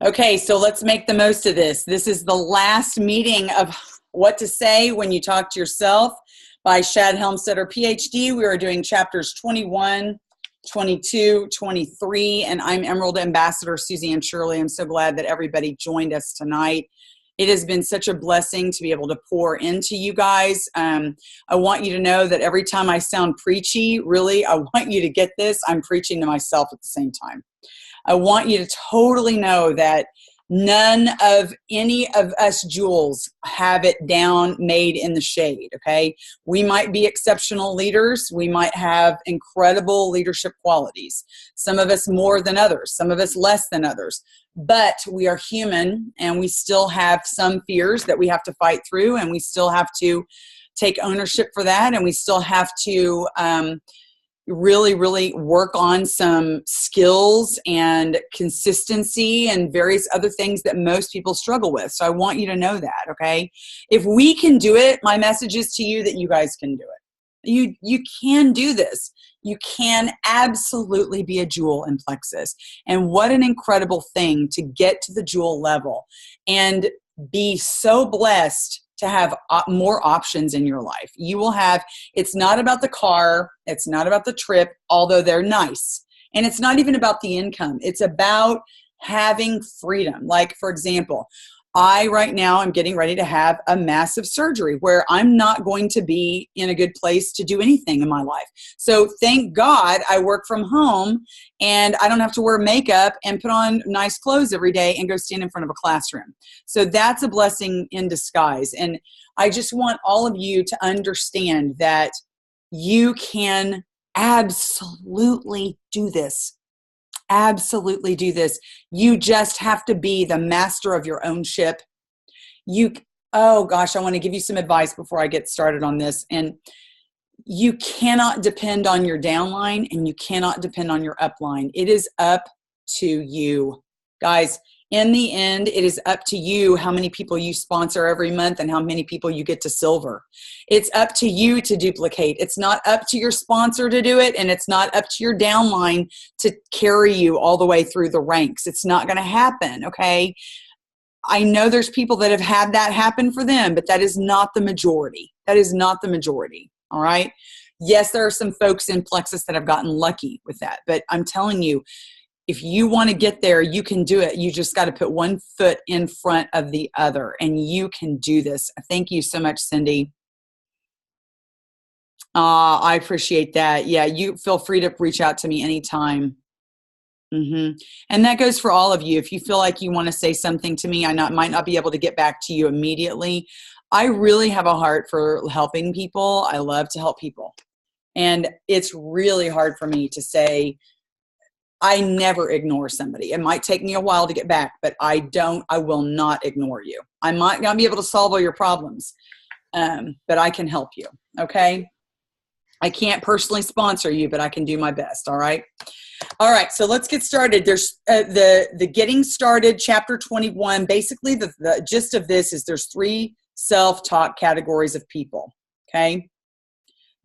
Okay, so let's make the most of this. This is the last meeting of What to Say When You Talk to Yourself by Shad Helmstetter, PhD. We are doing chapters 21, 22, 23, and I'm Emerald Ambassador Suzanne Shirley. I'm so glad that everybody joined us tonight. It has been such a blessing to be able to pour into you guys. I want you to know that every time I sound preachy, really, I want you to get this. I'm preaching to myself at the same time. I want you to totally know that none of any of us jewels have it down made in the shade, okay? We might be exceptional leaders. We might have incredible leadership qualities. Some of us more than others, some of us less than others. But we are human and we still have some fears that we have to fight through, and we still have to take ownership for that, and we still have to really work on some skills and consistency and various other things that most people struggle with. So I want you to know that, okay? If we can do it, my message is to you that you guys can do it. You can do this. You can absolutely be a jewel in Plexus. And what an incredible thing to get to the jewel level and be so blessed to have more options in your life. You will have, it's not about the car, it's not about the trip, although they're nice. And it's not even about the income. It's about having freedom. Like, for example, I right now am getting ready to have a massive surgery where I'm not going to be in a good place to do anything in my life. So thank God I work from home and I don't have to wear makeup and put on nice clothes every day and go stand in front of a classroom. So that's a blessing in disguise. And I just want all of you to understand that you can absolutely do this. Absolutely do this. You just have to be the master of your own ship. Oh gosh, I want to give you some advice before I get started on this. And you cannot depend on your downline and you cannot depend on your upline. It is up to you. Guys, in the end, it is up to you how many people you sponsor every month and how many people you get to silver. It's up to you to duplicate. It's not up to your sponsor to do it, and it's not up to your downline to carry you all the way through the ranks. It's not going to happen, okay? I know there's people that have had that happen for them, but that is not the majority. That is not the majority, all right? Yes, there are some folks in Plexus that have gotten lucky with that, but I'm telling you, if you want to get there, you can do it. You just got to put one foot in front of the other, and you can do this. Thank you so much, Cindy. I appreciate that. Yeah, you feel free to reach out to me anytime. And that goes for all of you. If you feel like you want to say something to me, might not be able to get back to you immediately. I really have a heart for helping people. I love to help people. And it's really hard for me to say, I never ignore somebody. It might take me a while to get back, but I will not ignore you. I might not be able to solve all your problems, but I can help you, okay? I can't personally sponsor you, but I can do my best, all right? All right, so let's get started. There's the Getting Started, Chapter 21. Basically, the gist of this is there's 3 self-talk categories of people, okay?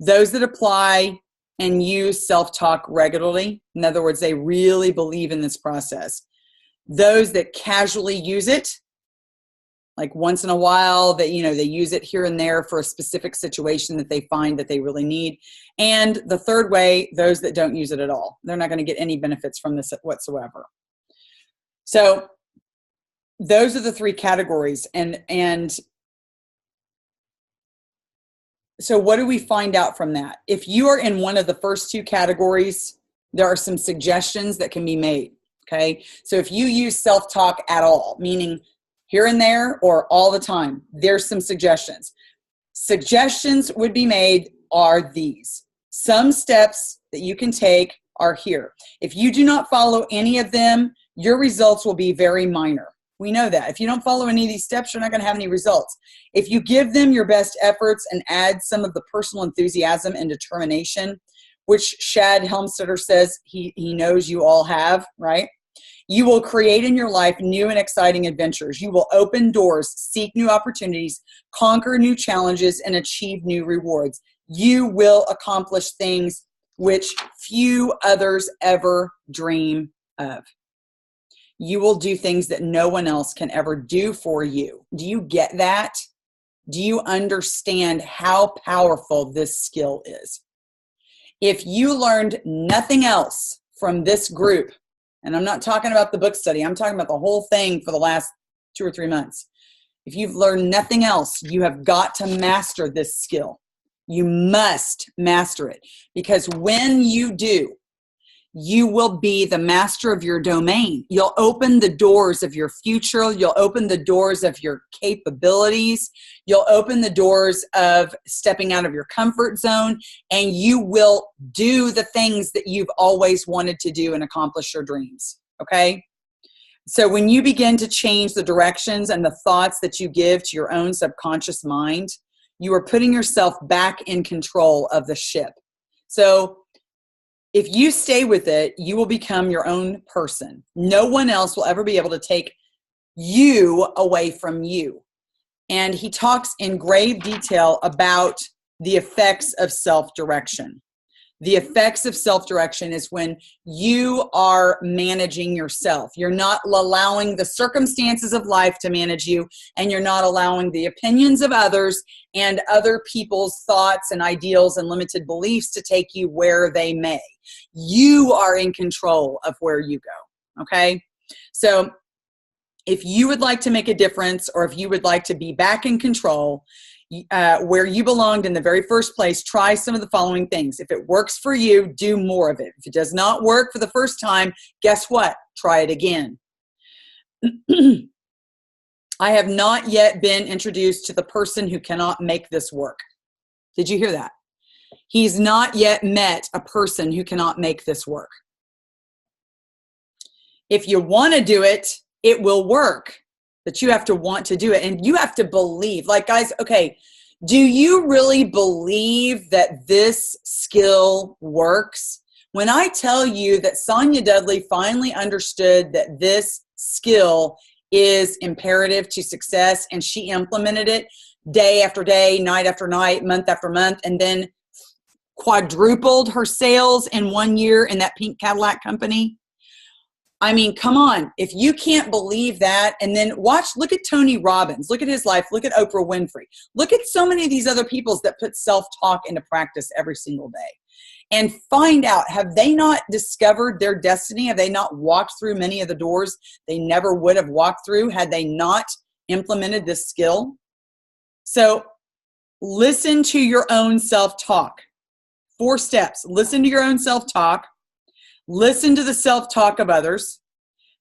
Those that apply and use self-talk regularly. In other words, they really believe in this process. Those that casually use it, like once in a while, that they use it here and there for a specific situation that they find that they really need. And the third way, those that don't use it at all. They're not going to get any benefits from this whatsoever. So those are the 3 categories. And so what do we find out from that? If you are in one of the first 2 categories, there are some suggestions that can be made, okay? So if you use self-talk at all, meaning here and there or all the time, there's some suggestions. Suggestions would be made are these. Some steps that you can take are here. If you do not follow any of them, your results will be very minor. We know that. If you don't follow any of these steps, you're not going to have any results. If you give them your best efforts and add some of the personal enthusiasm and determination, which Shad Helmstetter says he knows you all have, right? You will create in your life new and exciting adventures. You will open doors, seek new opportunities, conquer new challenges, and achieve new rewards. You will accomplish things which few others ever dream of. you will do things that no one else can ever do for you. Do you get that? Do you understand how powerful this skill is? If you learned nothing else from this group, and I'm not talking about the book study, I'm talking about the whole thing for the last 2 or 3 months. If you've learned nothing else, you have got to master this skill. You must master it, because when you do, you will be the master of your domain. You'll open the doors of your future. You'll open the doors of your capabilities. You'll open the doors of stepping out of your comfort zone, and you will do the things that you've always wanted to do and accomplish your dreams. Okay? So when you begin to change the directions and the thoughts that you give to your own subconscious mind, you are putting yourself back in control of the ship. So if you stay with it, you will become your own person. No one else will ever be able to take you away from you. And he talks in grave detail about the effects of self-direction. The effects of self-direction is when you are managing yourself. You're not allowing the circumstances of life to manage you, and you're not allowing the opinions of others and other people's thoughts and ideals and limited beliefs to take you where they may. You are in control of where you go, okay? So if you would like to make a difference, or if you would like to be back in control, where you belonged in the very first place, try some of the following things. If it works for you, do more of it. If it does not work for the first time, guess what? Try it again. I have not yet been introduced to the person who cannot make this work. Did you hear that? He's not yet met a person who cannot make this work. If you want to do it, it will work. But you have to want to do it, and you have to believe. Like, guys, okay, do you really believe that this skill works? When I tell you that Sonia Dudley finally understood that this skill is imperative to success, and she implemented it day after day, night after night, month after month, and then quadrupled her sales in 1 year in that pink Cadillac company. I mean, come on. If you can't believe that, and then look at Tony Robbins, look at his life, look at Oprah Winfrey, look at so many of these other people that put self-talk into practice every single day, and find out, have they not discovered their destiny? Have they not walked through many of the doors they never would have walked through had they not implemented this skill? So listen to your own self-talk. 4 steps. Listen to your own self-talk. Listen to the self-talk of others.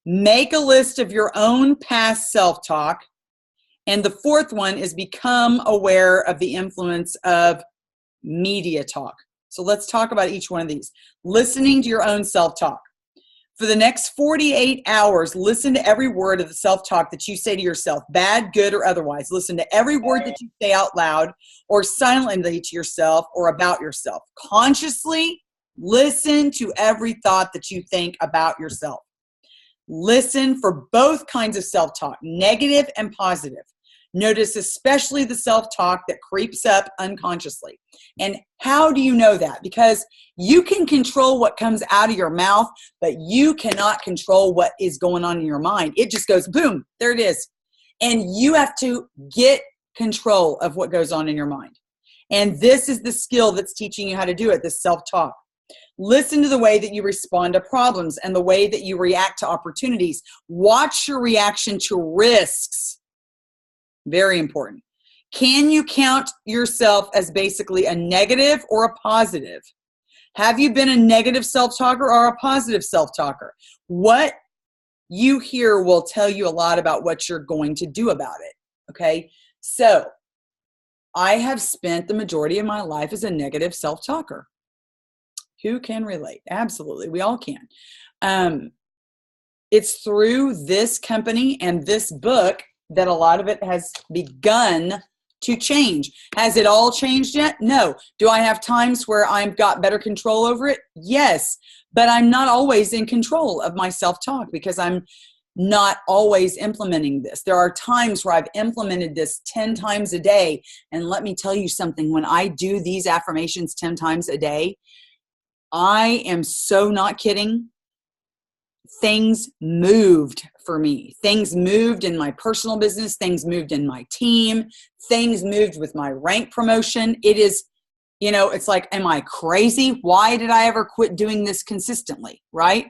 Make a list of your own past self-talk. And the 4th one is become aware of the influence of media talk. So let's talk about each one of these. Listening to your own self-talk. For the next 48 hours, listen to every word of the self-talk that you say to yourself, bad, good, or otherwise. Listen to every word that you say out loud or silently to yourself or about yourself. Consciously listen to every thought that you think about yourself. Listen for both kinds of self-talk, negative and positive. Notice especially the self-talk that creeps up unconsciously. And how do you know that? Because you can control what comes out of your mouth, but you cannot control what is going on in your mind. It just goes, boom, there it is. And you have to get control of what goes on in your mind. And this is the skill that's teaching you how to do it, this self-talk. Listen to the way that you respond to problems and the way that you react to opportunities. Watch your reaction to risks. Very important. Can you count yourself as basically a negative or a positive? Have you been a negative self-talker or a positive self-talker? What you hear will tell you a lot about what you're going to do about it. Okay? So, I have spent the majority of my life as a negative self-talker. Who can relate? Absolutely. We all can. It's through this company and this book that a lot of it has begun to change. Has it all changed yet? No. Do I have times where I've got better control over it? Yes. But I'm not always in control of my self-talk because I'm not always implementing this. There are times where I've implemented this 10 times a day. And let me tell you something, when I do these affirmations 10 times a day, I am so not kidding. things moved for me. Things moved in my personal business. Things moved in my team. Things moved with my rank promotion. It is, you know, it's like, am I crazy? Why did I ever quit doing this consistently, right?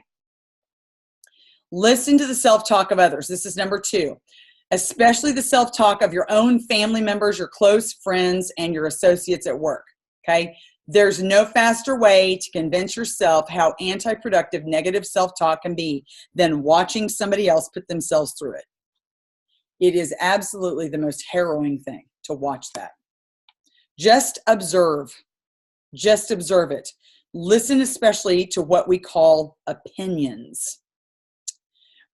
Listen to the self-talk of others. This is number 2, especially the self-talk of your own family members, your close friends, and your associates at work, okay? There's no faster way to convince yourself how anti-productive negative self-talk can be than watching somebody else put themselves through it. It is absolutely the most harrowing thing to watch that. Just observe. Just observe it. Listen especially to what we call opinions.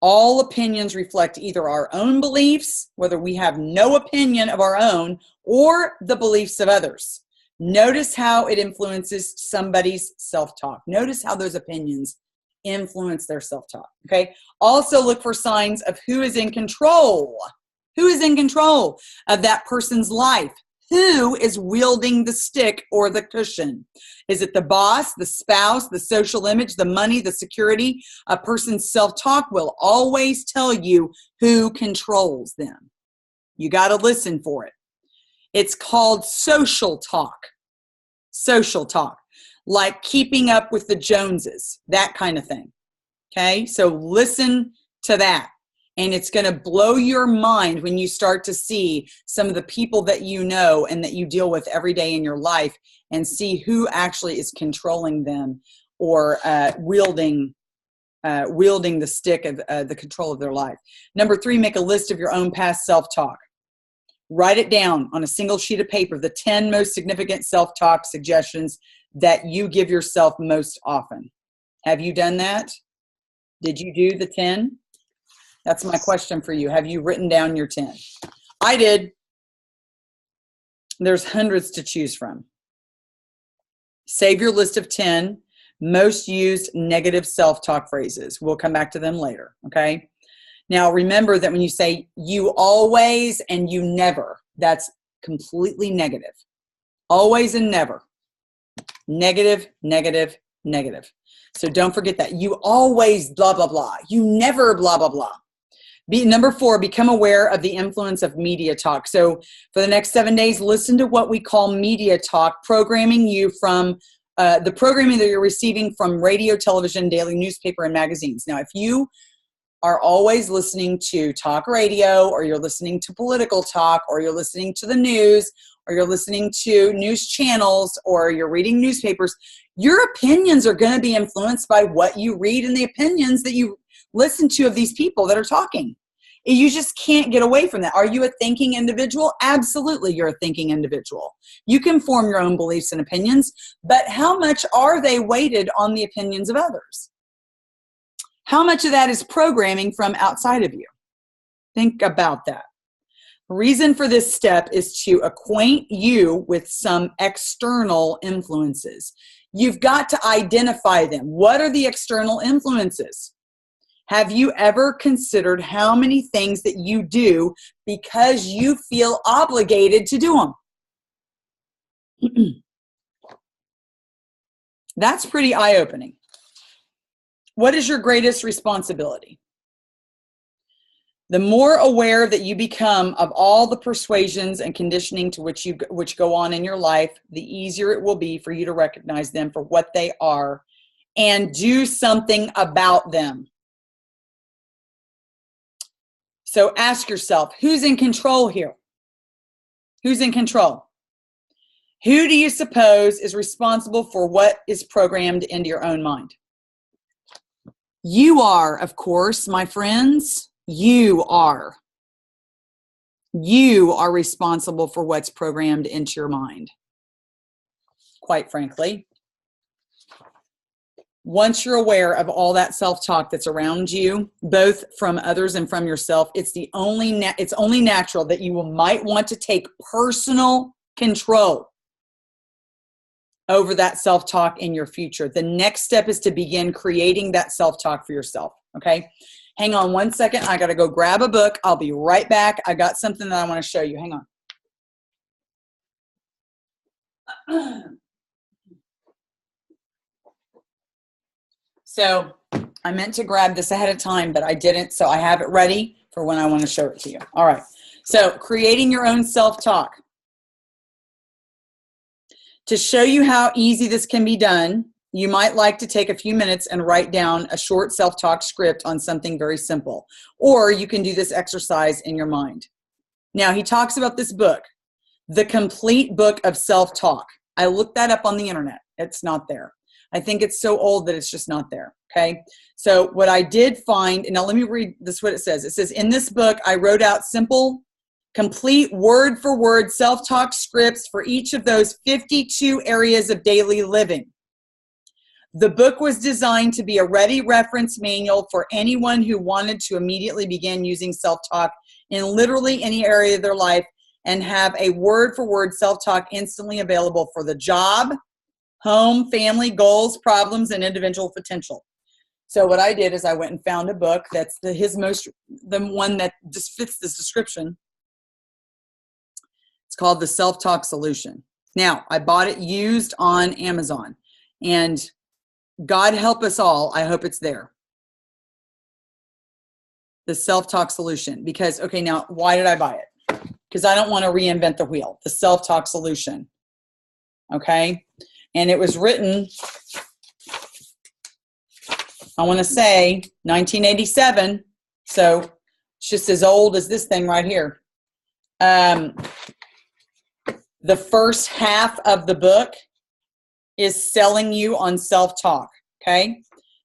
All opinions reflect either our own beliefs, whether we have no opinion of our own, or the beliefs of others. Notice how it influences somebody's self-talk. Notice how those opinions influence their self-talk, okay? Also look for signs of who is in control. Who is in control of that person's life? Who is wielding the stick or the cushion? Is it the boss, the spouse, the social image, the money, the security? A person's self-talk will always tell you who controls them. You got to listen for it. It's called social talk. Social talk, like keeping up with the Joneses, that kind of thing. Okay, so listen to that. And it's going to blow your mind when you start to see some of the people that you know and that you deal with every day in your life and see who actually is controlling them or wielding the stick of the control of their life. Number 3, make a list of your own past self-talk. Write it down on a single sheet of paper, the 10 most significant self-talk suggestions that you give yourself most often. Have you done that? Did you do the 10? That's my question for you. Have you written down your 10? I did. There's hundreds to choose from. Save your list of 10 most used negative self-talk phrases. We'll come back to them later, okay? Now, remember that when you say you always and you never, that's completely negative. Always and never. Negative, negative, negative. So don't forget that. You always blah, blah, blah. You never blah, blah, blah. Number 4, become aware of the influence of media talk. So for the next 7 days, listen to what we call media talk, programming you from the programming that you're receiving from radio, television, daily newspaper, and magazines. Now, if you are always listening to talk radio, or you're listening to political talk, or you're listening to the news, or you're listening to news channels, or you're reading newspapers, your opinions are going to be influenced by what you read and the opinions that you listen to of these people that are talking. You just can't get away from that. Are you a thinking individual? Absolutely, you're a thinking individual. You can form your own beliefs and opinions, but how much are they weighted on the opinions of others? How much of that is programming from outside of you? Think about that. The reason for this step is to acquaint you with some external influences. You've got to identify them. What are the external influences? Have you ever considered how many things that you do because you feel obligated to do them? That's pretty eye-opening. What is your greatest responsibility? The more aware that you become of all the persuasions and conditioning to which go on in your life, the easier it will be for you to recognize them for what they are and do something about them. So ask yourself, who's in control here? Who's in control? Who do you suppose is responsible for what is programmed into your own mind? You are, of course, my friends. You are. You are responsible for what's programmed into your mind. Quite frankly, once you're aware of all that self-talk that's around you, both from others and from yourself, it's only natural that you might want to take personal control over that self-talk in your future. The next step is to begin creating that self-talk for yourself, okay? Hang on one second. I got to go grab a book. I'll be right back. I got something that I want to show you. Hang on. So I meant to grab this ahead of time, but I didn't, so I have it ready for when I want to show it to you. All right. So creating your own self-talk. To show you how easy this can be done, you might like to take a few minutes and write down a short self-talk script on something very simple. Or you can do this exercise in your mind. Now, he talks about this book, The Complete Book of Self-Talk. I looked that up on the internet. It's not there. I think it's so old that it's just not there, okay? So what I did find, and now let me read this, what it says. It says, in this book, I wrote out simple, complete word-for-word self-talk scripts for each of those 52 areas of daily living. The book was designed to be a ready reference manual for anyone who wanted to immediately begin using self-talk in literally any area of their life and have a word-for-word self-talk instantly available for the job, home, family, goals, problems, and individual potential. So what I did is I went and found a book that's the one that just fits this description. It's called The Self-Talk Solution. Now, I bought it used on Amazon, and God help us all, I hope it's there. The Self-Talk Solution. Because, okay, now, why did I buy it? Because I don't want to reinvent the wheel. The Self-Talk Solution. Okay? And it was written, I want to say, 1987. So it's just as old as this thing right here. The first half of the book is selling you on self-talk, okay?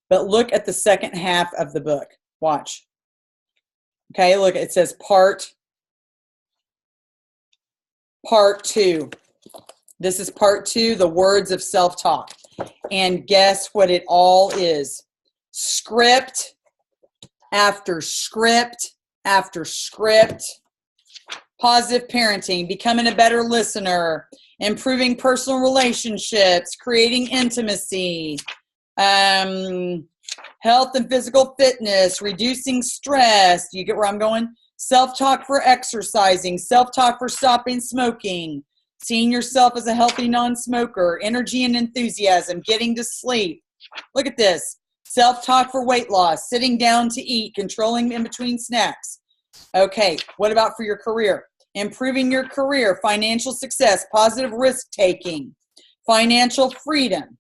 But look at the second half of the book. Watch. Okay, look, it says part 2. This is part 2, the words of self-talk. And guess what it all is? Script after script after script. Positive parenting, becoming a better listener, improving personal relationships, creating intimacy, health and physical fitness, reducing stress. Do you get where I'm going? Self-talk for exercising, self-talk for stopping smoking, seeing yourself as a healthy non-smoker, energy and enthusiasm, getting to sleep. Look at this. Self-talk for weight loss, sitting down to eat, controlling in between snacks. Okay, what about for your career? Improving your career, financial success, positive risk-taking, financial freedom,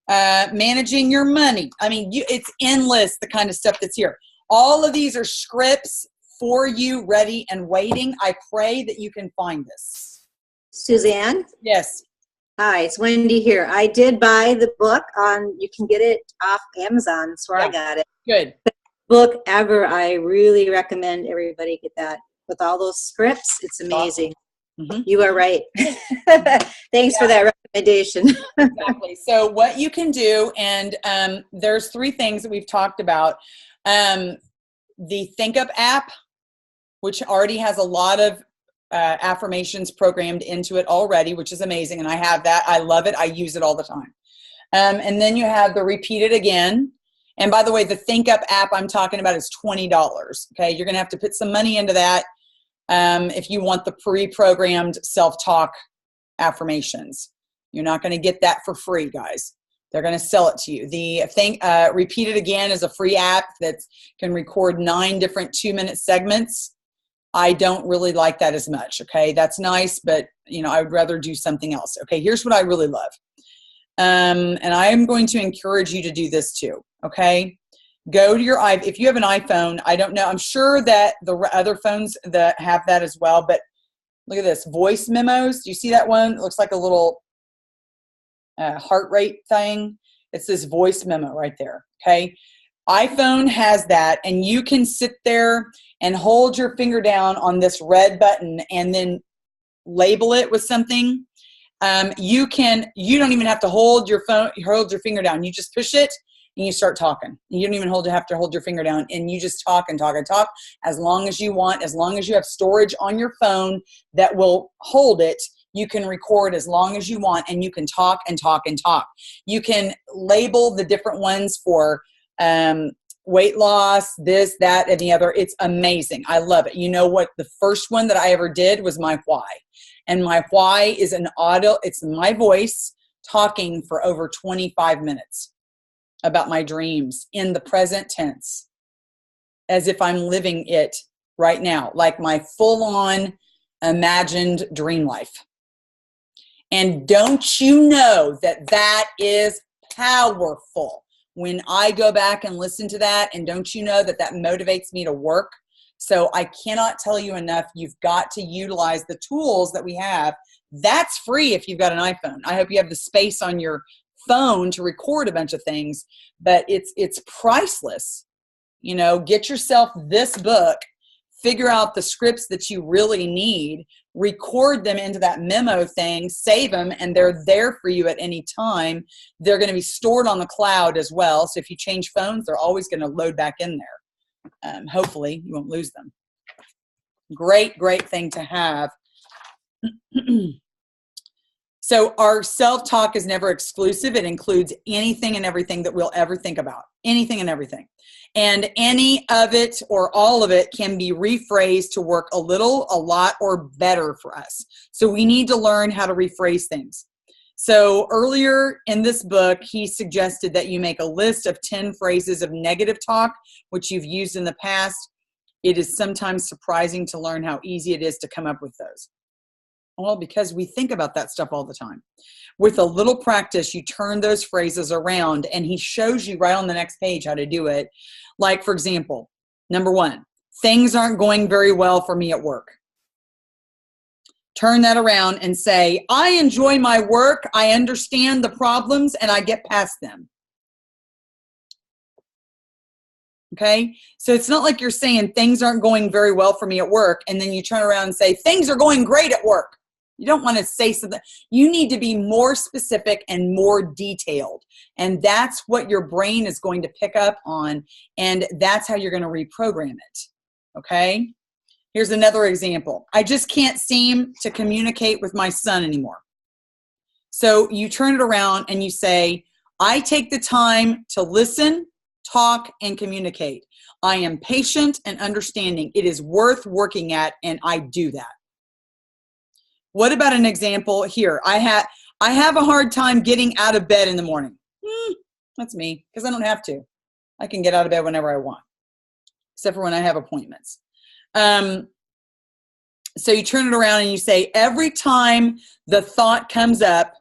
managing your money. I mean, it's endless, the kind of stuff that's here. All of these are scripts for you, ready and waiting. I pray that you can find this. Suzanne? Yes. Hi, it's Wendy here. I did buy the book you can get it off Amazon. That's where I got it. Good. Book ever. I really recommend everybody get that. With all those scripts, it's amazing. Mm-hmm. You are right. Thanks for that recommendation. Exactly. So what you can do, and there's 3 things that we've talked about. The ThinkUp app, which already has a lot of affirmations programmed into it already, which is amazing. And I have that. I love it. I use it all the time. And then you have the Repeat It Again. And by the way, the ThinkUp app I'm talking about is $20. Okay, you're going to have to put some money into that if you want the pre-programmed self-talk affirmations. You're not going to get that for free, guys. They're going to sell it to you. The Repeat It Again is a free app that can record 9 different 2-minute segments. I don't really like that as much. Okay, that's nice, but I would rather do something else. Okay, here's what I really love. And I am going to encourage you to do this too, okay? Go to your if you have an iPhone, I don't know, I'm sure that the other phones that have that as well, but look at this, voice memos. Do you see that one? It looks like a little heart rate thing. It's this voice memo right there, okay? iPhone has that, and you can sit there and hold your finger down on this red button and then label it with something. You don't even have to hold your finger down. You just push it and you start talking. You don't even have to hold your finger down, and you just talk and talk and talk as long as you want. As long as you have storage on your phone that will hold it, you can record as long as you want, and you can talk and talk and talk. You can label the different ones for weight loss, this, that, and the other. It's amazing. I love it. You know what? The first one that I ever did was my why. And my why is it's my voice talking for over 25 minutes. about my dreams in the present tense, as if I'm living it right now, like my full-on imagined dream life. And don't you know that that is powerful? When I go back and listen to that, and don't you know that that motivates me to work? So I cannot tell you enough, you've got to utilize the tools that we have. That's free if you've got an iPhone. I hope you have the space on your phone to record a bunch of things, but it's priceless. You know, get yourself this book, figure out the scripts that you really need, record them into that memo thing, save them, and they're there for you at any time. They're going to be stored on the cloud as well. So if you change phones, they're always going to load back in there. Hopefully you won't lose them. Great, great thing to have. So our self-talk is never exclusive. It includes anything and everything that we'll ever think about. Anything and everything. And any of it or all of it can be rephrased to work a little, a lot, or better for us. So we need to learn how to rephrase things. So earlier in this book, he suggested that you make a list of 10 phrases of negative talk, which you've used in the past. It is sometimes surprising to learn how easy it is to come up with those. Well, because we think about that stuff all the time. With a little practice, you turn those phrases around, and he shows you right on the next page how to do it. Like, for example, number 1, things aren't going very well for me at work. Turn that around and say, I enjoy my work, I understand the problems, and I get past them. Okay? So it's not like you're saying things aren't going very well for me at work, and then you turn around and say, things are going great at work. You don't want to say something. You need to be more specific and more detailed. And that's what your brain is going to pick up on. And that's how you're going to reprogram it. Okay? Here's another example. I just can't seem to communicate with my son anymore. So you turn it around and you say, I take the time to listen, talk, and communicate. I am patient and understanding. It is worth working at, and I do that. What about an example here? I have a hard time getting out of bed in the morning. That's me, because I don't have to. I can get out of bed whenever I want, except for when I have appointments. So you turn it around and you say, every time the thought comes up,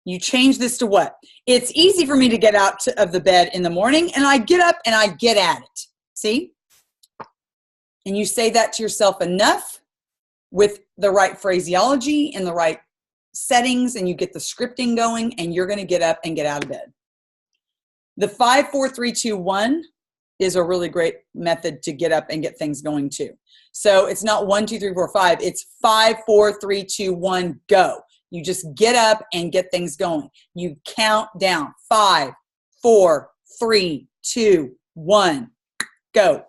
you change this to what? It's easy for me to get out of the bed in the morning, and I get up and I get at it. See? And you say that to yourself enough with the right phraseology and the right settings, and you get the scripting going, and you're going to get up and get out of bed. The 5, 4, 3, 2, 1 is a really great method to get up and get things going too. So it's not 1, 2, 3, 4, 5. It's 5, 4, 3, 2, 1, go. You just get up and get things going. You count down. 5, 4, 3, 2, 1, go.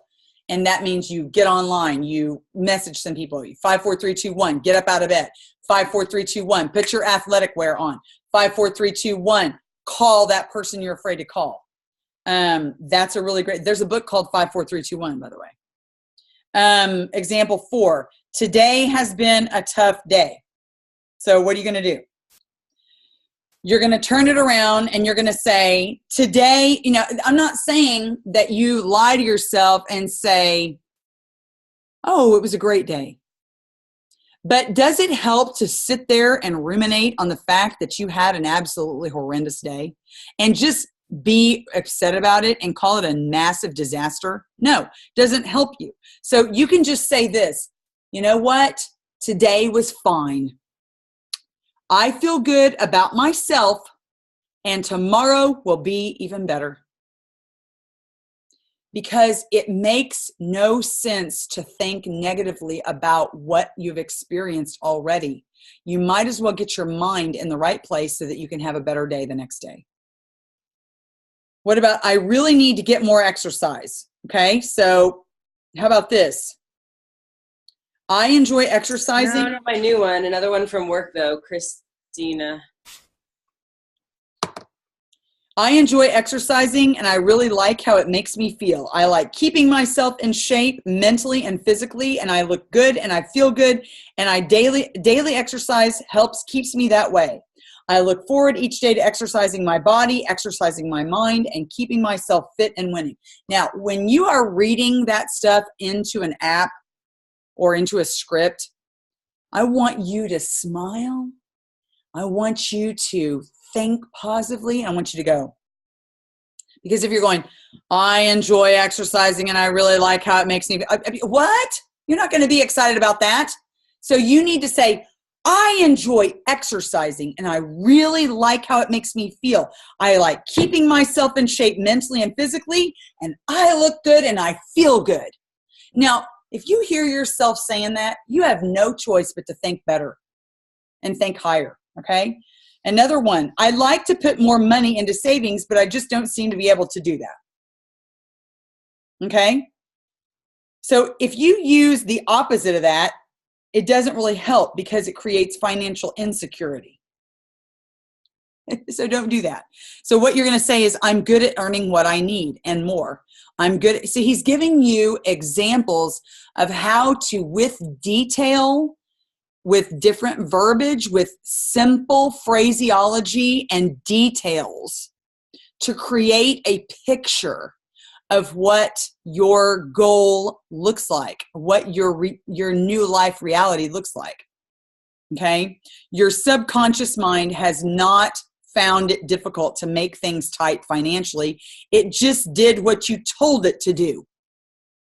And that means you get online, you message some people. 5, 4, 3, 2, 1, get up out of bed. 5, 4, 3, 2, 1, put your athletic wear on. 5, 4, 3, 2, 1, call that person you're afraid to call. That's a really great, there's a book called 5, 4, 3, 2, 1, by the way. Example 4, today has been a tough day. So what are you going to do? You're going to turn it around and you're going to say, today, you know, I'm not saying that you lie to yourself and say, oh, it was a great day. But does it help to sit there and ruminate on the fact that you had an absolutely horrendous day and just be upset about it and call it a massive disaster? No, doesn't help you. So you can just say this, you know what? Today was fine. I feel good about myself, and tomorrow will be even better. Because it makes no sense to think negatively about what you've experienced already. You might as well get your mind in the right place so that you can have a better day the next day. What about, I really need to get more exercise? Okay, so how about this? I enjoy exercising. No, my new one. Another one from work, though. Christina. I enjoy exercising, and I really like how it makes me feel. I like keeping myself in shape mentally and physically, and I look good and I feel good, and daily exercise keeps me that way. I look forward each day to exercising my body, exercising my mind, and keeping myself fit and winning. Now, when you are reading that stuff into an app or into a script, I want you to smile. I want you to think positively. I want you to go. Because if you're going, I enjoy exercising and I really like how it makes me, what? You're not going to be excited about that. So you need to say, I enjoy exercising and I really like how it makes me feel. I like keeping myself in shape mentally and physically, and I look good and I feel good. Now, if you hear yourself saying that, you have no choice but to think better and think higher, okay? Another one, I like to put more money into savings, but I just don't seem to be able to do that. Okay? So if you use the opposite of that, it doesn't really help because it creates financial insecurity. So don't do that. So what you're going to say is, I'm good at earning what I need and more. I'm good. So he's giving you examples of how to, with detail, with different verbiage, with simple phraseology and details, to create a picture of what your goal looks like, what your new life reality looks like. Okay? Your subconscious mind has not found it difficult to make things tight financially. It just did what you told it to do.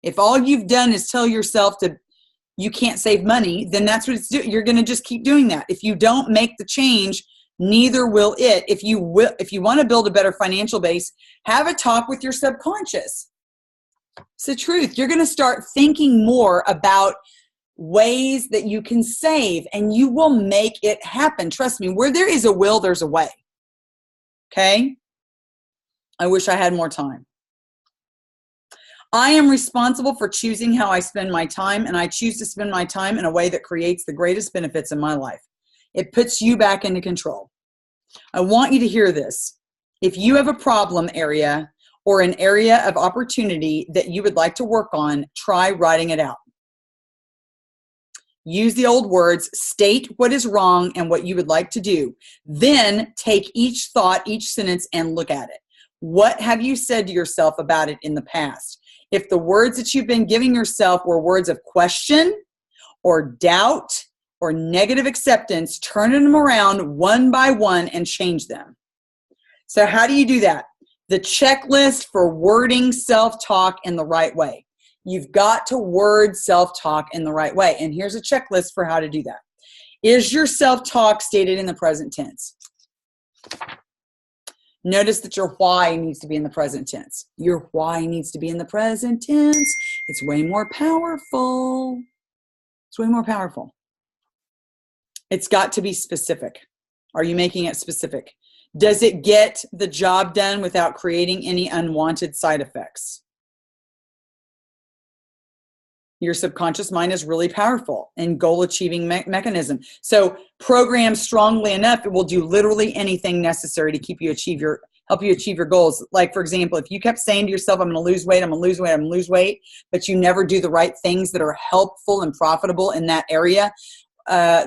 If all you've done is tell yourself to you can't save money, then that's what it's doing. You're going to just keep doing that. If you don't make the change, neither will it. If you want to build a better financial base, have a talk with your subconscious. It's the truth. You're going to start thinking more about ways that you can save, and you will make it happen. Trust me, where there is a will, there's a way. Okay? I wish I had more time. I am responsible for choosing how I spend my time, and I choose to spend my time in a way that creates the greatest benefits in my life. It puts you back into control. I want you to hear this. If you have a problem area or an area of opportunity that you would like to work on, try writing it out. Use the old words, state what is wrong and what you would like to do. Then take each thought, each sentence, and look at it. What have you said to yourself about it in the past? If the words that you've been giving yourself were words of question or doubt or negative acceptance, turn them around one by one and change them. So how do you do that? The checklist for wording self-talk in the right way. You've got to word self-talk in the right way. And here's a checklist for how to do that. Is your self-talk stated in the present tense? Notice that your why needs to be in the present tense. Your why needs to be in the present tense. It's way more powerful. It's way more powerful. It's got to be specific. Are you making it specific? Does it get the job done without creating any unwanted side effects? Your subconscious mind is really powerful and goal-achieving mechanism. So program strongly enough, it will do literally anything necessary to help you achieve your goals. Like, for example, if you kept saying to yourself, I'm going to lose weight, I'm going to lose weight, I'm going to lose weight, but you never do the right things that are helpful and profitable in that area.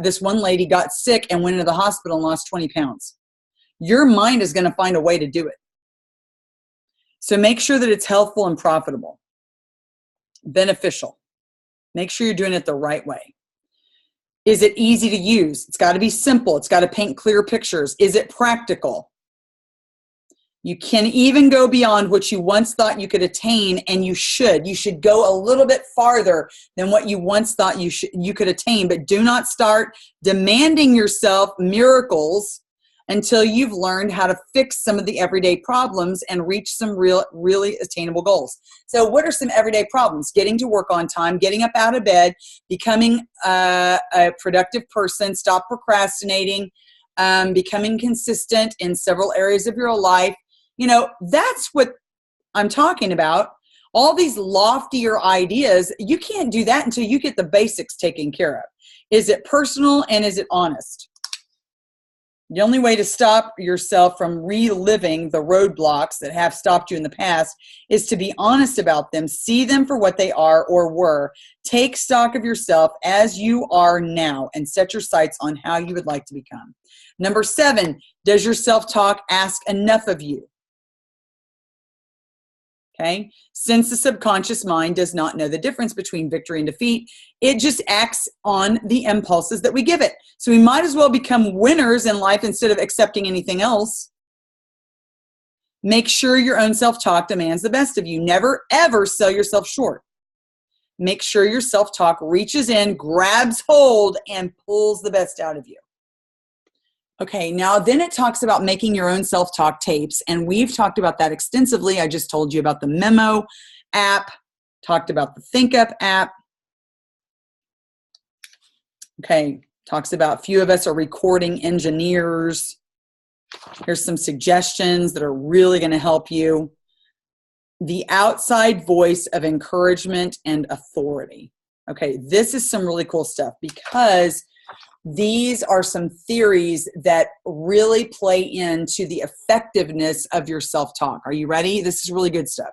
This one lady got sick and went into the hospital and lost 20 pounds. Your mind is going to find a way to do it. So make sure that it's helpful and profitable, beneficial. Make sure you're doing it the right way. Is it easy to use? It's got to be simple. It's got to paint clear pictures. Is it practical? You can even go beyond what you once thought you could attain, and you should. You should go a little bit farther than what you once thought you could attain, but do not start demanding yourself miracles until you've learned how to fix some of the everyday problems and reach some really attainable goals. So what are some everyday problems? Getting to work on time, getting up out of bed, becoming a productive person, stop procrastinating, becoming consistent in several areas of your life. You know, that's what I'm talking about. All these loftier ideas, you can't do that until you get the basics taken care of. Is it personal and is it honest? The only way to stop yourself from reliving the roadblocks that have stopped you in the past is to be honest about them, see them for what they are or were, take stock of yourself as you are now, and set your sights on how you would like to become. Number 7, does your self-talk ask enough of you? Okay, since the subconscious mind does not know the difference between victory and defeat, it just acts on the impulses that we give it. So we might as well become winners in life instead of accepting anything else. Make sure your own self-talk demands the best of you. Never, ever sell yourself short. Make sure your self-talk reaches in, grabs hold, and pulls the best out of you. Okay, now then it talks about making your own self-talk tapes, and we've talked about that extensively. I just told you about the Memo app, talked about the ThinkUp app. Okay, talks about few of us are recording engineers. Here's some suggestions that are really going to help you. The outside voice of encouragement and authority. Okay, this is some really cool stuff because these are some theories that really play into the effectiveness of your self-talk. Are you ready? This is really good stuff.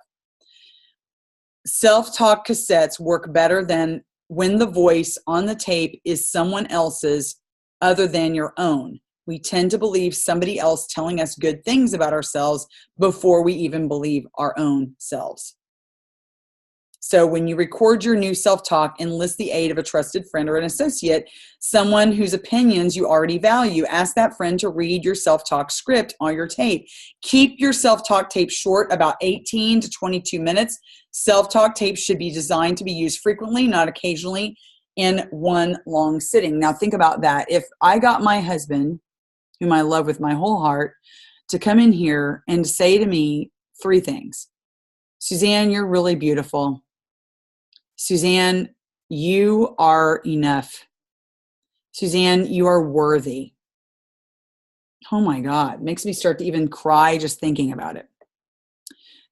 Self-talk cassettes work better than when the voice on the tape is someone else's other than your own. We tend to believe somebody else telling us good things about ourselves before we even believe our own selves. So when you record your new self-talk, enlist the aid of a trusted friend or an associate, someone whose opinions you already value. Ask that friend to read your self-talk script on your tape. Keep your self-talk tape short, about 18 to 22 minutes. Self-talk tapes should be designed to be used frequently, not occasionally, in one long sitting. Now think about that. If I got my husband, whom I love with my whole heart, to come in here and say to me 3 things. Suzanne, you're really beautiful. Suzanne, you are enough. Suzanne, you are worthy. Oh my God, makes me start to even cry just thinking about it.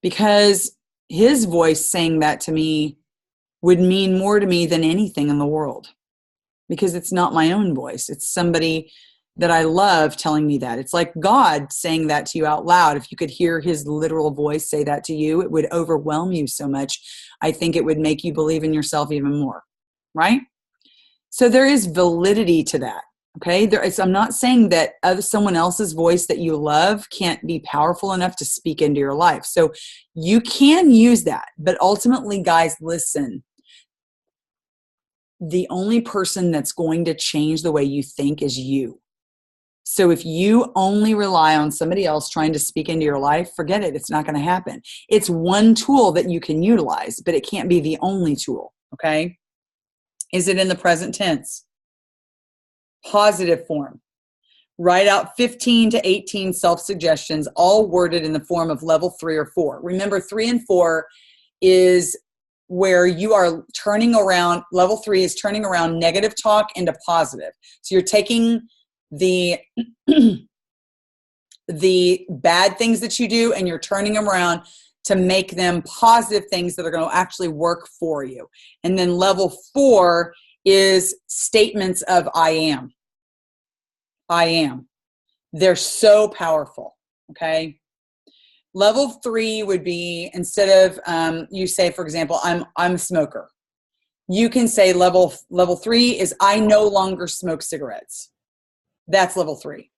Because his voice saying that to me would mean more to me than anything in the world. Because it's not my own voice. It's somebody that I love telling me that. It's like God saying that to you out loud. If you could hear his literal voice say that to you, it would overwhelm you so much. I think it would make you believe in yourself even more, right? So there is validity to that, okay? I'm not saying that someone else's voice that you love can't be powerful enough to speak into your life. So you can use that, but ultimately, guys, listen. The only person that's going to change the way you think is you. So if you only rely on somebody else trying to speak into your life, forget it. It's not going to happen. It's one tool that you can utilize, but it can't be the only tool, okay? Is it in the present tense? Positive form. Write out 15 to 18 self-suggestions, all worded in the form of level 3 or 4. Remember, 3 and 4 is where you are turning around. Level 3 is turning around negative talk into positive. So you're taking the bad things that you do and you're turning them around to make them positive things that are going to actually work for you. And then level 4 is statements of I am. I am. They're so powerful, okay? Level 3 would be, instead of you say, for example, I'm a smoker. You can say level 3 is I no longer smoke cigarettes. That's level 3.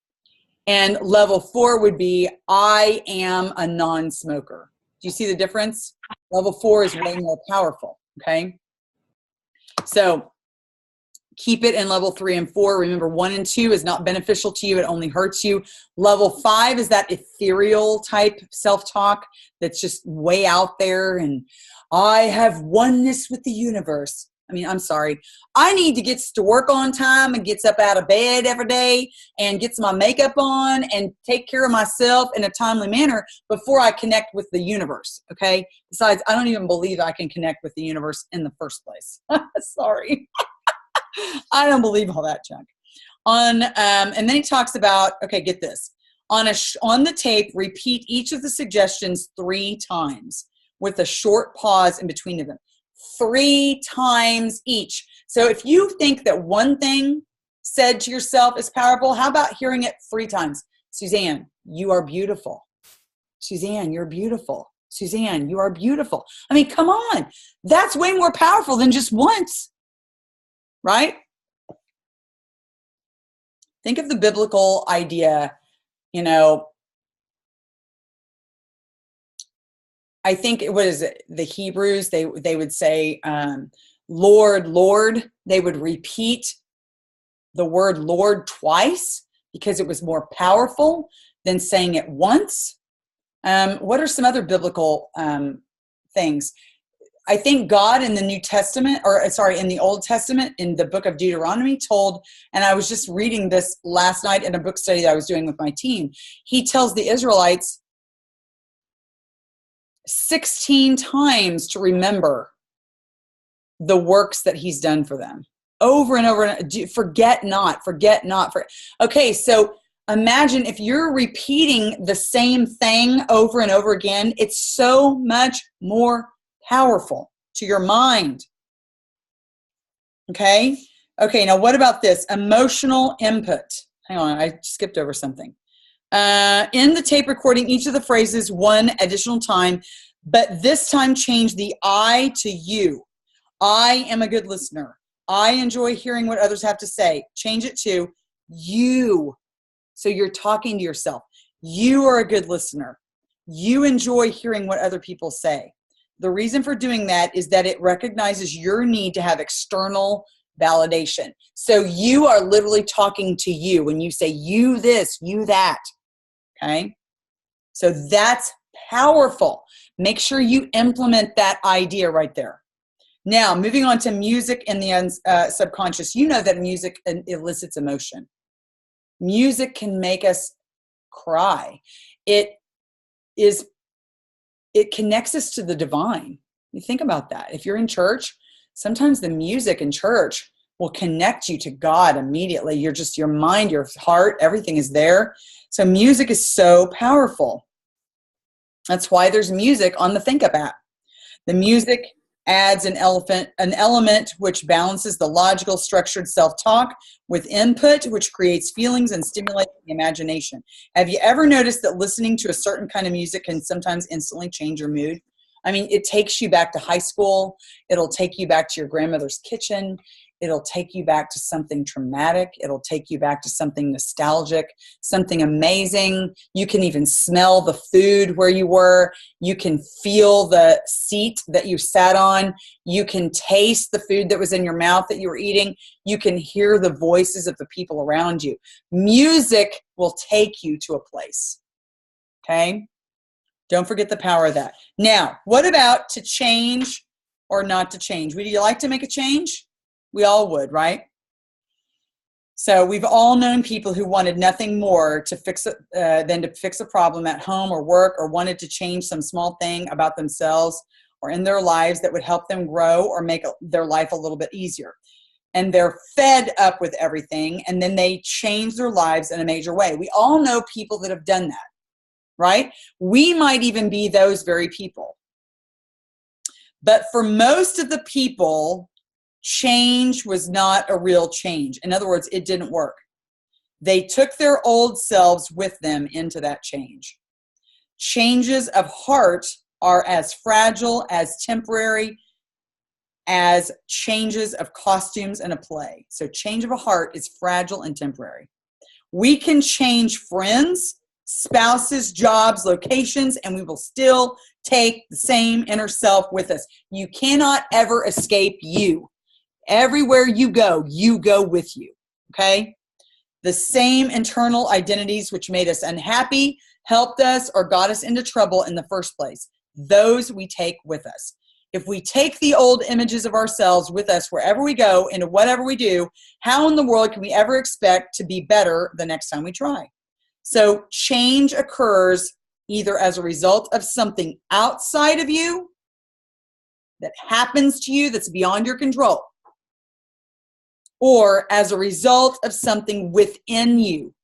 And level 4 would be I am a non-smoker. Do you see the difference? Level 4 is way more powerful, okay? So keep it in level 3 and 4. Remember, 1 and 2 is not beneficial to you. It only hurts you. Level 5 is that ethereal type self-talk that's just way out there. And I have oneness with the universe. I mean, I'm sorry. I need to get to work on time and gets up out of bed every day and gets my makeup on and take care of myself in a timely manner before I connect with the universe, okay? Besides, I don't even believe I can connect with the universe in the first place. Sorry. I don't believe all that junk. And then he talks about, okay, get this. On the tape, repeat each of the suggestions 3 times with a short pause in between them. 3 times each. So if you think that one thing said to yourself is powerful? How about hearing it 3 times? Suzanne, you are beautiful. Suzanne, you're beautiful. Suzanne, you are beautiful. I mean, come on. That's way more powerful than just once, right? Think of the biblical idea, you know, I think what is it? The Hebrews, they would say, Lord, Lord. They would repeat the word Lord twice because it was more powerful than saying it once. What are some other biblical things? I think God in the New Testament, in the Old Testament, in the book of Deuteronomy told, and I was just reading this last night in a book study that I was doing with my team. He tells the Israelites 16 times to remember the works that he's done for them. Over and over. Forget not. Okay, so imagine if you're repeating the same thing over and over again, it's so much more powerful to your mind. Okay, now what about this? Emotional input. Hang on, I skipped over something. In the tape recording, each of the phrases 1 additional time, but this time change the I to you. I am a good listener. I enjoy hearing what others have to say. Change it to you. So you're talking to yourself. You are a good listener. You enjoy hearing what other people say. The reason for doing that is that it recognizes your need to have external validation. So you are literally talking to you when you say you this, you that. Okay? So that's powerful. Make sure you implement that idea right there. Now, moving on to music in the subconscious. You know that music elicits emotion. Music can make us cry. It connects us to the divine. You think about that. If you're in church, sometimes the music in church will connect you to God immediately. Your mind, your heart, everything is there. So music is so powerful. That's why there's music on the ThinkUp app. The music adds an element which balances the logical, structured self-talk with input, which creates feelings and stimulates the imagination. Have you ever noticed that listening to a certain kind of music can sometimes instantly change your mood? I mean, it takes you back to high school. It'll take you back to your grandmother's kitchen. It'll take you back to something traumatic. It'll take you back to something nostalgic, something amazing. You can even smell the food where you were. You can feel the seat that you sat on. You can taste the food that was in your mouth that you were eating. You can hear the voices of the people around you. Music will take you to a place. Okay? Don't forget the power of that. Now, what about to change or not to change? Would you like to make a change? We all would, right? So we've all known people who wanted nothing more to fix it than to fix a problem at home or work, or wanted to change some small thing about themselves or in their lives that would help them grow or make their life a little bit easier. And they're fed up with everything, and then they change their lives in a major way. We all know people that have done that, right? We might even be those very people. But for most of the people, change was not a real change. In other words, it didn't work. They took their old selves with them into that change. Changes of heart are as fragile, as temporary as changes of costumes in a play. So change of a heart is fragile and temporary. We can change friends, spouses, jobs, locations, and we will still take the same inner self with us. You cannot ever escape you. Everywhere you go with you, okay? The same internal identities which made us unhappy, helped us, or got us into trouble in the first place, those we take with us. If we take the old images of ourselves with us wherever we go, into whatever we do, how in the world can we ever expect to be better the next time we try? So change occurs either as a result of something outside of you that happens to you that's beyond your control, or as a result of something within you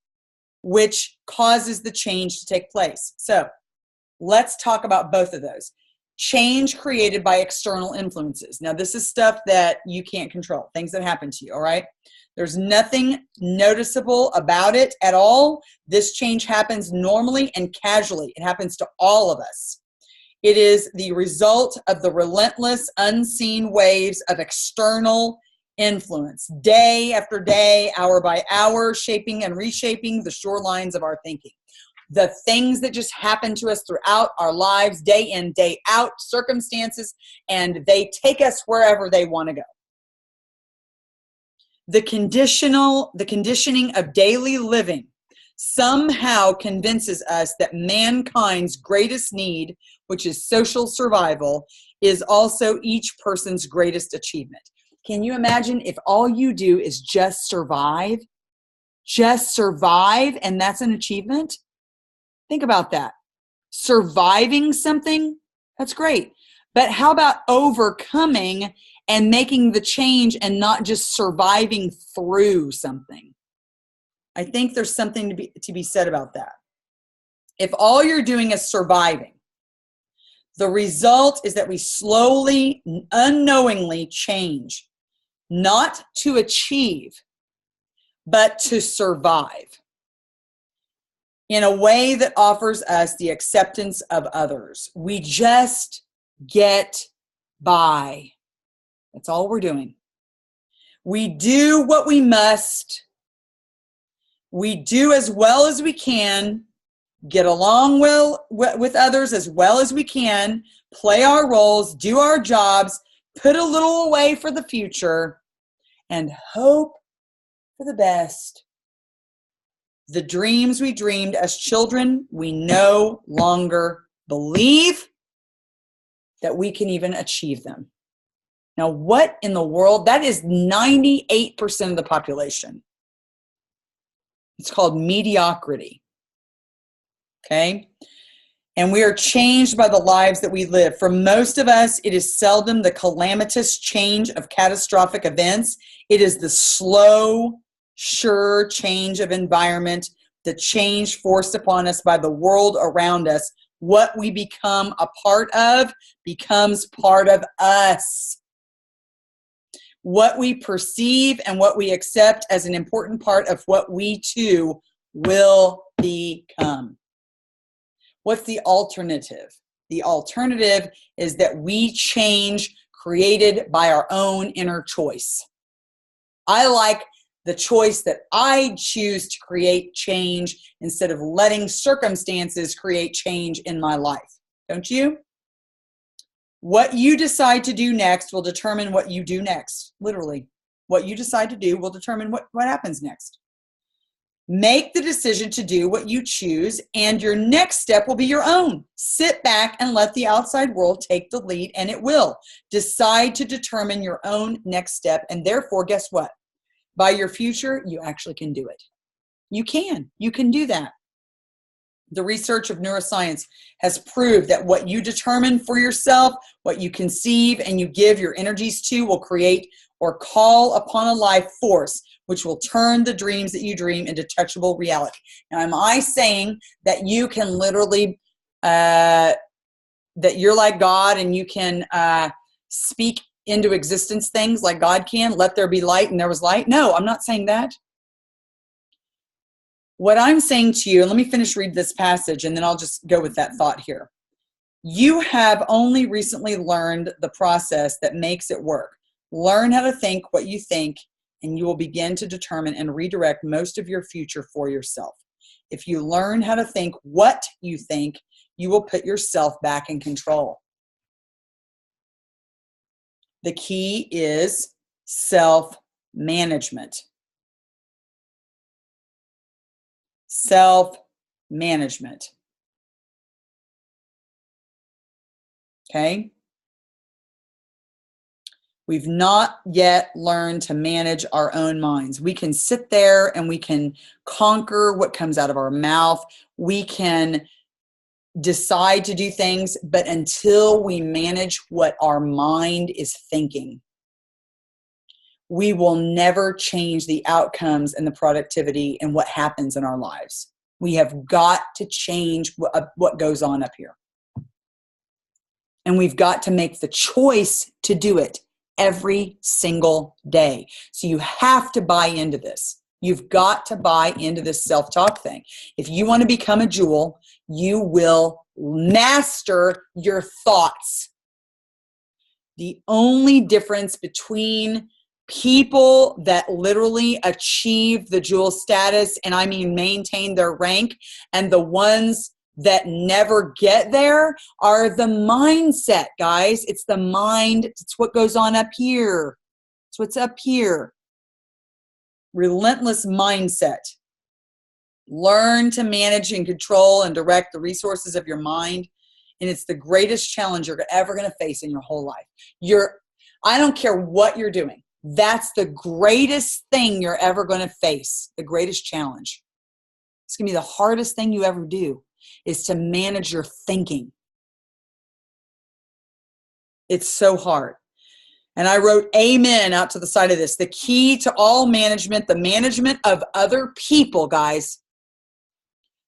which causes the change to take place. So let's talk about both of those. change created by external influences. Now, this is stuff that you can't control, things that happen to you, all right? There's nothing noticeable about it at all. This change happens normally and casually. It happens to all of us. It is the result of the relentless, unseen waves of external influence, day after day, hour by hour, shaping and reshaping the shorelines of our thinking. The things that just happen to us throughout our lives, day in, day out, circumstances, and they take us wherever they want to go. The conditioning of daily living somehow convinces us that mankind's greatest need, which is social survival, is also each person's greatest achievement. Can you imagine if all you do is just survive, and that's an achievement? Think about that. Surviving something, that's great. But how about overcoming and making the change and not just surviving through something? I think there's something to be said about that. If all you're doing is surviving, the result is that we slowly, unknowingly change, not to achieve, but to survive in a way that offers us the acceptance of others. We just get by. That's all we're doing. We do what we must. We do as well as we can, get along well with others as well as we can, play our roles, do our jobs, put a little away for the future, and hope for the best. The dreams we dreamed as children, we no longer believe that we can even achieve them. Now, what in the world? That is 98% of the population. It's called mediocrity. Okay? And we are changed by the lives that we live. For most of us, it is seldom the calamitous change of catastrophic events. It is the slow, sure change of environment, the change forced upon us by the world around us. What we become a part of becomes part of us. What we perceive and what we accept as an important part of what we too will become. What's the alternative? The alternative is that we change created by our own inner choice. I like the choice that I choose to create change instead of letting circumstances create change in my life. Don't you? What you decide to do next will determine what you do next. Literally, what you decide to do will determine what happens next. Make the decision to do what you choose, and your next step will be your own. Sit back and let the outside world take the lead, and it will. Decide to determine your own next step, and therefore, guess what? By your future, you actually can do it. You can do that. The research of neuroscience has proved that what you determine for yourself, what you conceive and you give your energies to will create or call upon a life force which will turn the dreams that you dream into touchable reality. Now, am I saying that you can literally, that you're like God and you can speak into existence things like God can? Let there be light and there was light? No, I'm not saying that. What I'm saying to you, and let me finish read this passage and then I'll just go with that thought here. You have only recently learned the process that makes it work. Learn how to think what you think, and you will begin to determine and redirect most of your future for yourself. If you learn how to think what you think, you will put yourself back in control. The key is self-management. Self-management. Okay? We've not yet learned to manage our own minds. We can sit there and we can conquer what comes out of our mouth. We can decide to do things, but until we manage what our mind is thinking, we will never change the outcomes and the productivity and what happens in our lives. We have got to change what goes on up here. And we've got to make the choice to do it every single day. So you have to buy into this. You've got to buy into this self-talk thing. If you want to become a jewel, you will master your thoughts. The only difference between people that literally achieve the jewel status, and I mean maintain their rank, and the ones that never get there are the mindset, guys. It's the mind. It's what goes on up here. It's what's up here. Relentless mindset. Learn to manage and control and direct the resources of your mind. And it's the greatest challenge you're ever going to face in your whole life. I don't care what you're doing. That's the greatest thing you're ever going to face. The greatest challenge. It's going to be the hardest thing you ever do, is to manage your thinking. It's so hard. And I wrote amen out to the side of this. The key to all management, the management of other people, guys,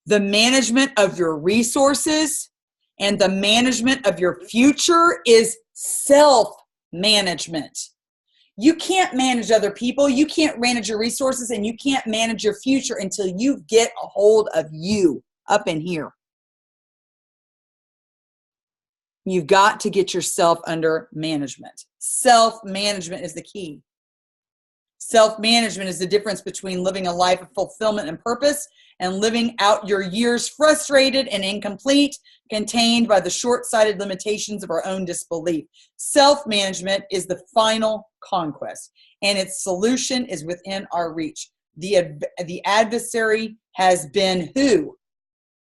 the management of your resources, and the management of your future is self-management. You can't manage other people. You can't manage your resources, and you can't manage your future until you get a hold of you up in here. You've got to get yourself under management. Self-management is the key. Self-management is the difference between living a life of fulfillment and purpose and living out your years frustrated and incomplete, contained by the short-sighted limitations of our own disbelief. Self-management is the final conquest, and its solution is within our reach. The adversary has been who?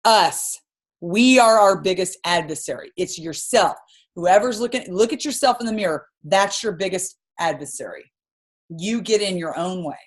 Us. We are our biggest adversary. It's yourself. Whoever's look at yourself in the mirror. That's your biggest adversary. You get in your own way.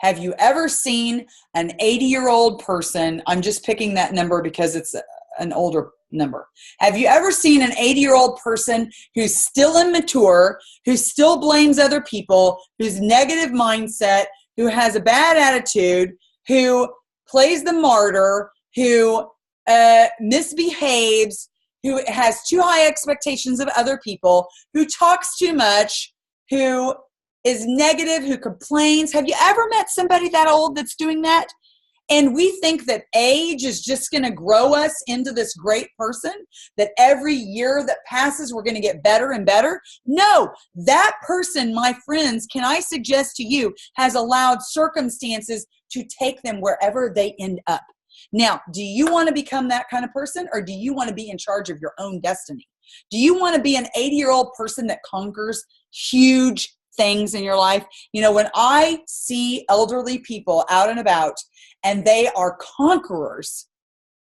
Have you ever seen an 80-year-old person? I'm just picking that number because it's an older number. Have you ever seen an 80-year-old person who's still immature, who still blames other people, who's negative mindset, who has a bad attitude, who plays the martyr, who misbehaves, who has too high expectations of other people, who talks too much, who is negative, who complains? Have you ever met somebody that old that's doing that? And we think that age is just going to grow us into this great person, that every year that passes, we're going to get better and better. No, that person, my friends, can I suggest to you, has allowed circumstances to take them wherever they end up. Now, do you want to become that kind of person, or do you want to be in charge of your own destiny? Do you want to be an 80-year-old person that conquers huge things in your life? You know, when I see elderly people out and about and they are conquerors,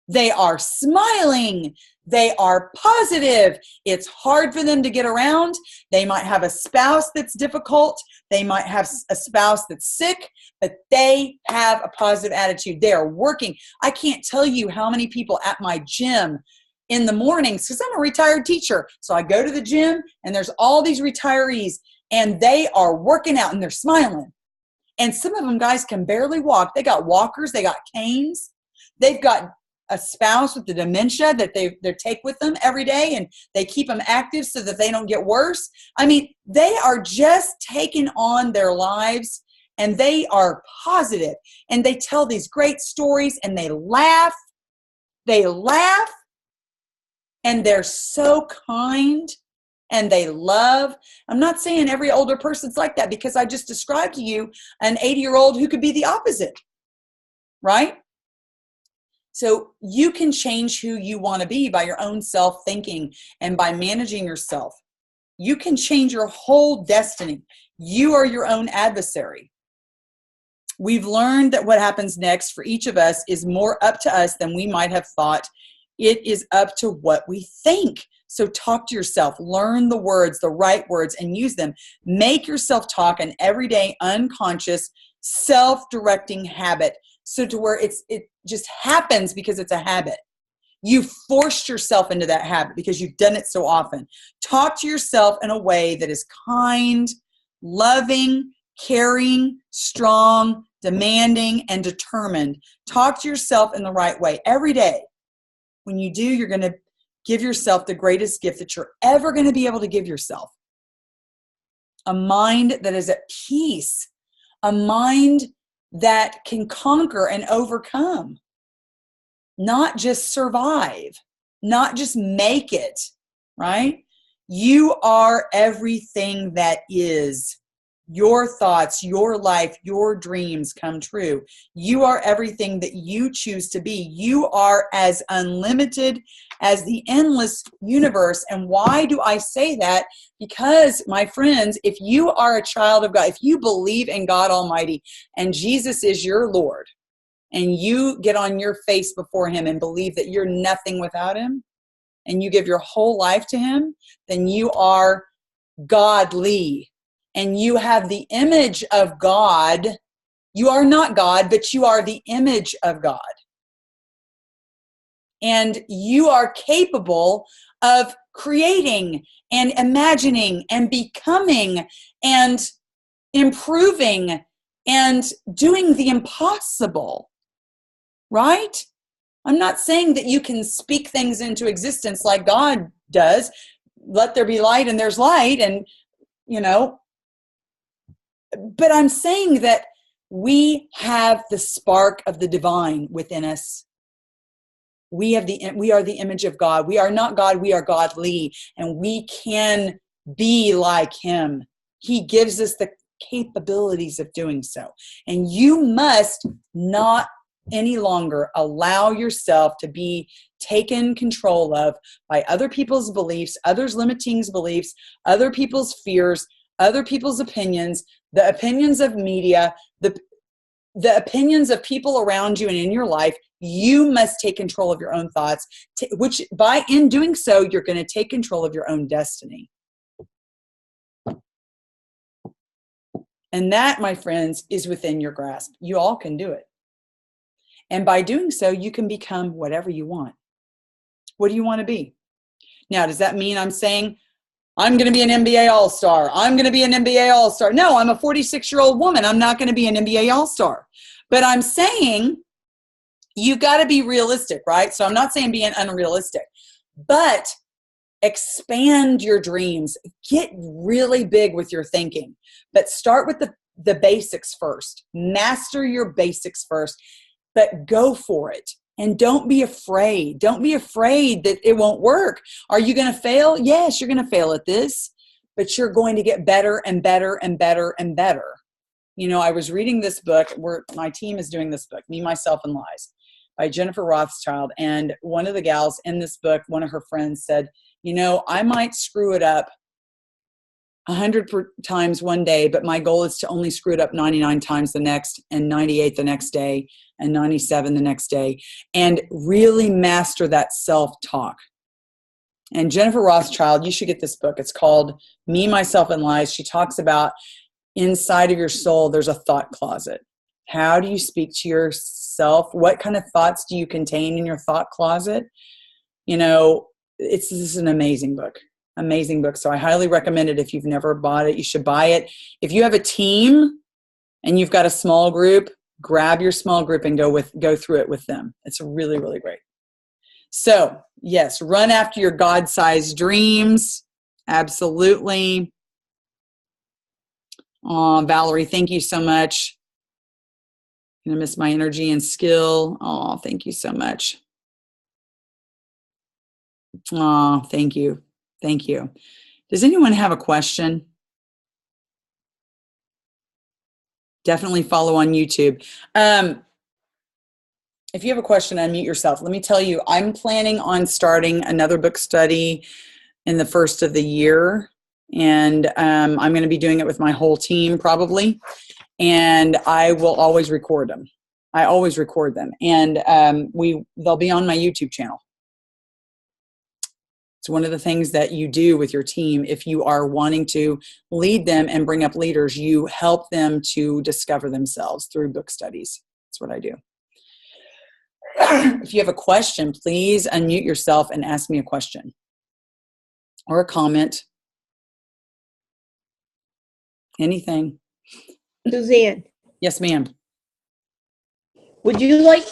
they are smiling, they are positive. It's hard for them to get around. They might have a spouse that's difficult. They might have a spouse that's sick, but they have a positive attitude. They are working. I can't tell you how many people at my gym in the mornings, because I'm a retired teacher. So I go to the gym and there's all these retirees and they are working out and they're smiling. And some of them, guys, can barely walk. They got walkers, they got canes. They've got a spouse with the dementia that they take with them every day, and they keep them active so that they don't get worse. I mean, they are just taking on their lives, and they are positive, and they tell these great stories, and they laugh, and they're so kind, and they love. I'm not saying every older person's like that, because I just described to you an 80-year-old who could be the opposite, right? So you can change who you want to be by your own self-thinking and by managing yourself. You can change your whole destiny. You are your own adversary. We've learned that what happens next for each of us is more up to us than we might have thought. It is up to what we think. So talk to yourself, learn the words, the right words, and use them. Make yourself talk an everyday, unconscious, self-directing habit. So to where it just happens because it's a habit. You forced yourself into that habit because you've done it so often. Talk to yourself in a way that is kind, loving, caring, strong, demanding, and determined. Talk to yourself in the right way every day. When you do, you're going to give yourself the greatest gift that you're ever going to be able to give yourself. A mind that is at peace, a mind that can conquer and overcome, not just survive, not just make it, right? You are everything that is. Your thoughts, your life, your dreams come true. You are everything that you choose to be. You are as unlimited as the endless universe. And why do I say that? Because, my friends, if you are a child of God, if you believe in God Almighty and Jesus is your Lord, and you get on your face before him and believe that you're nothing without him, and you give your whole life to him, then you are godly. And you have the image of God. You are not God, but you are the image of God. And you are capable of creating and imagining and becoming and improving and doing the impossible, right? I'm not saying that you can speak things into existence like God does. Let there be light and there's light, and, but I'm saying that we have the spark of the divine within us. We are the image of God. We are not God, we are godly, and we can be like him. He gives us the capabilities of doing so. And you must not any longer allow yourself to be taken control of by other people's beliefs, others' limiting beliefs, other people's fears, other people's opinions, the opinions of media, the opinions of people around you and in your life. You must take control of your own thoughts, which in doing so, you're going to take control of your own destiny. And that, my friends, is within your grasp. You all can do it. And by doing so, you can become whatever you want. What do you want to be? Now, does that mean I'm saying, I'm going to be an NBA All-Star? I'm going to be an NBA All-Star. No, I'm a 46-year-old woman. I'm not going to be an NBA All-Star. But I'm saying you got to be realistic, right? So I'm not saying being unrealistic, but expand your dreams. Get really big with your thinking, but start with the basics first. Master your basics first, but go for it. And don't be afraid. Don't be afraid that it won't work. Are you going to fail? Yes, you're going to fail at this, but you're going to get better and better and better and better. I was reading this book where my team is doing this book, Me, Myself, and Lies, by Jennifer Rothschild. And one of the gals in this book, one of her friends said, I might screw it up 100 times one day, but my goal is to only screw it up 99 times the next, and 98 the next day, and 97 the next day, and really master that self-talk. And Jennifer Rothschild, you should get this book. It's called Me, Myself, and Lies. She talks about inside of your soul, there's a thought closet. How do you speak to yourself? What kind of thoughts do you contain in your thought closet? This is an amazing book. Amazing book. So I highly recommend it. If you've never bought it, you should buy it. If you have a team and you've got a small group, grab your small group and go through it with them. It's really, really great. So yes, run after your God-sized dreams. Absolutely. Oh, Valerie, thank you so much. I'm going to miss my energy and skill. Oh, thank you so much. Oh, thank you. Thank you. Does anyone have a question? Definitely follow on YouTube. If you have a question, unmute yourself. Let me tell you, I'm planning on starting another book study in the first of the year. And I'm going to be doing it with my whole team probably. And I will always record them. I always record them. And they'll be on my YouTube channel. It's one of the things that you do with your team. If you are wanting to lead them and bring up leaders, you help them to discover themselves through book studies. That's what I do. If you have a question, please unmute yourself and ask me a question or a comment. Anything. Suzanne, Yes, ma'am. would you like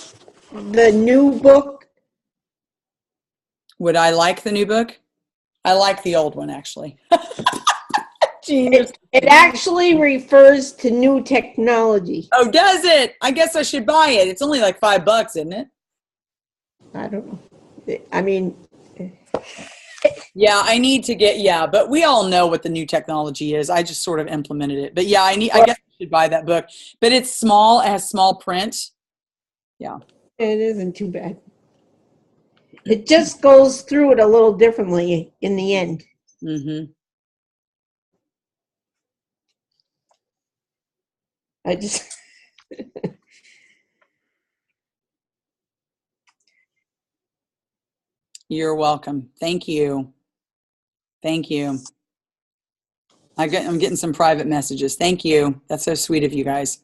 the new book? Would I like the new book? I like the old one, actually. It actually refers to new technology. Oh, does it? I guess I should buy it. It's only like $5, isn't it? I don't know. I mean, Yeah, I need to get, but we all know what the new technology is. I just sort of implemented it. But yeah, I guess I should buy that book. But it's small, it has small print. Yeah. it isn't too bad. It just goes through it a little differently in the end. Mm-hmm. I just, You're welcome. Thank you. Thank you. I'm getting some private messages. Thank you. That's so sweet of you guys.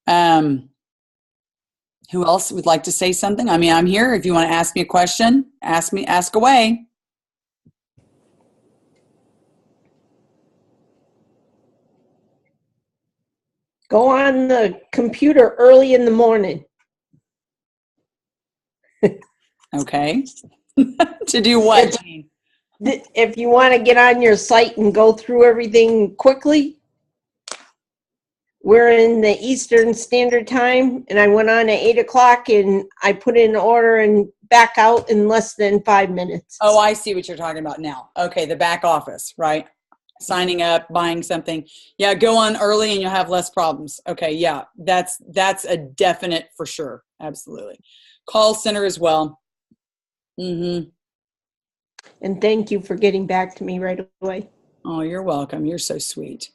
Who else would like to say something? I mean, I'm here. If you want to ask me a question, ask away. go on the computer early in the morning. Okay. To do what? If you want to get on your site and go through everything quickly, we're in the Eastern Standard Time, and I went on at 8 o'clock, and I put in an order and back out in less than 5 minutes. Oh, I see what you're talking about now. Okay, the back office, right? Signing up, buying something. Yeah, go on early and you'll have less problems. Okay, yeah, that's a definite for sure. Absolutely. Call center as well. Mm-hmm. And thank you for getting back to me right away. Oh, you're welcome. You're so sweet.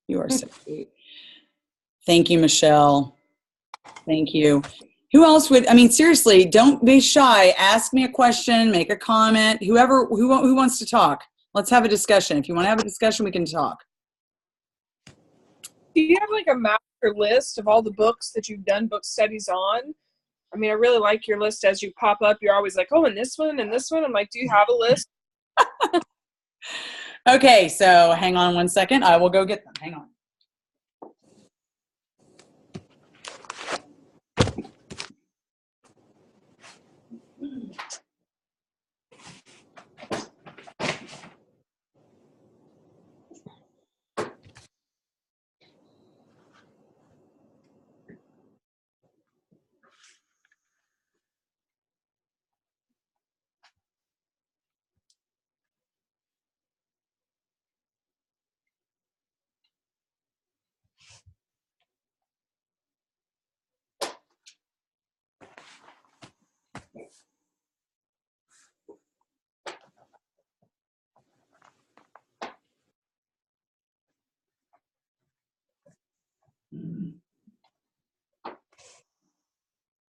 You are so sweet. Thank you, Michelle. Thank you. Who else would, I mean, seriously, don't be shy. Ask me a question, make a comment. Who wants to talk? Let's have a discussion. If you want to have a discussion, we can talk. Do you have like a master list of all the books that you've done book studies on? I mean, I really like your list as you pop up. You're always like, oh, and this one and this one. I'm like, do you have a list? Okay, so hang on one second. I will go get them. Hang on.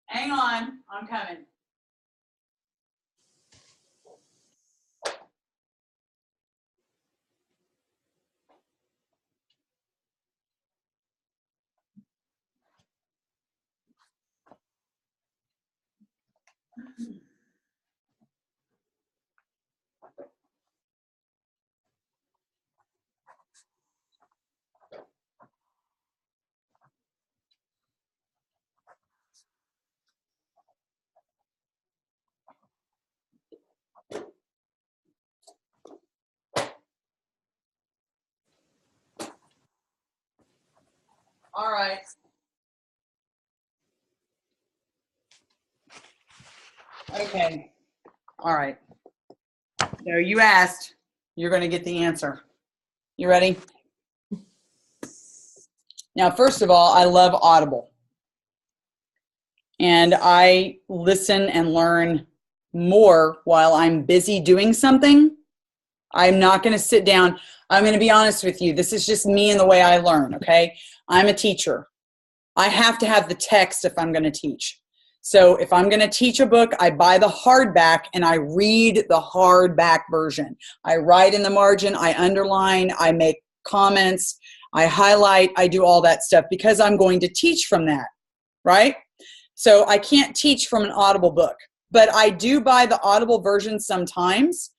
Hang on, I'm coming. All right. Okay. All right. So you asked, you're going to get the answer. You ready? Now, first of all, I love Audible. And I listen and learn more while I'm busy doing something. I'm not going to sit down. I'm going to be honest with you. This is just me and the way I learn, okay? I'm a teacher. I have to have the text if I'm going to teach. So if I'm going to teach a book, I buy the hardback and I read the hardback version. I write in the margin, I underline, I make comments, I highlight, I do all that stuff because I'm going to teach from that, right? So I can't teach from an Audible book, but I do buy the Audible version sometimes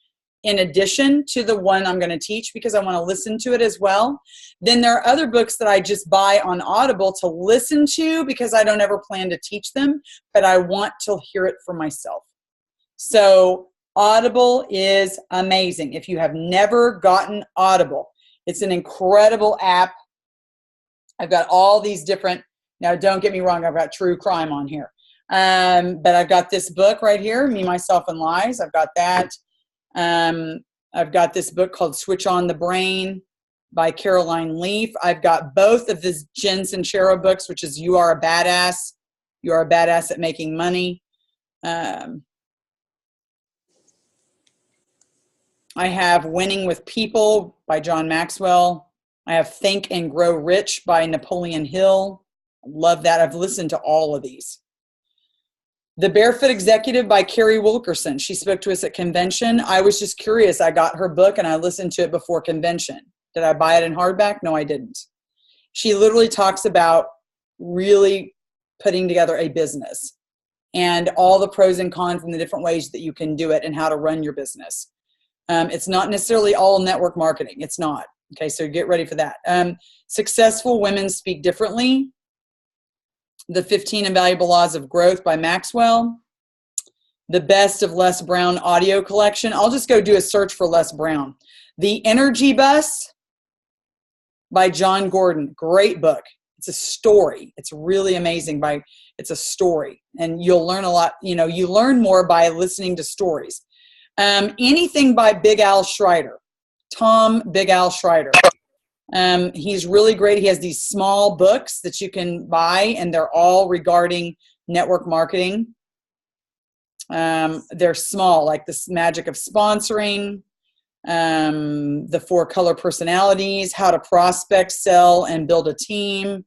in addition to the one I'm going to teach because I want to listen to it as well. Then there are other books that I just buy on Audible to listen to because I don't ever plan to teach them, but I want to hear it for myself. So Audible is amazing. If you have never gotten Audible, it's an incredible app. I've got all these different, now don't get me wrong, I've got true crime on here. But I've got this book right here, Me, Myself, and Lies. I've got that. I've got this book called Switch on the Brain by Caroline Leaf. I've got both of the Jen Sincero books, which is You Are a Badass. You Are a Badass at Making Money. I have Winning with People by John Maxwell. I have Think and Grow Rich by Napoleon Hill. Love that. I've listened to all of these. The Barefoot Executive by Carrie Wilkerson. She spoke to us at convention. I was just curious. I got her book and I listened to it before convention. Did I buy it in hardback? No, I didn't. She literally talks about really putting together a business and all the pros and cons and the different ways that you can do it and how to run your business. It's not necessarily all network marketing. It's not. Okay, so get ready for that. Successful Women Speak Differently. The 15 Invaluable Laws of Growth by Maxwell. The Best of Les Brown audio collection. I'll just go do a search for Les Brown. The Energy Bus by John Gordon. Great book. It's a story. It's really amazing. It's a story. And you'll learn a lot. You know, you learn more by listening to stories. Anything by Big Al Schreider. Tom Big Al Schreider. He's really great. He has these small books that you can buy, and they're all regarding network marketing. They're small, like The Magic of Sponsoring, The 4 Color Personalities, How to Prospect, Sell, and Build a Team,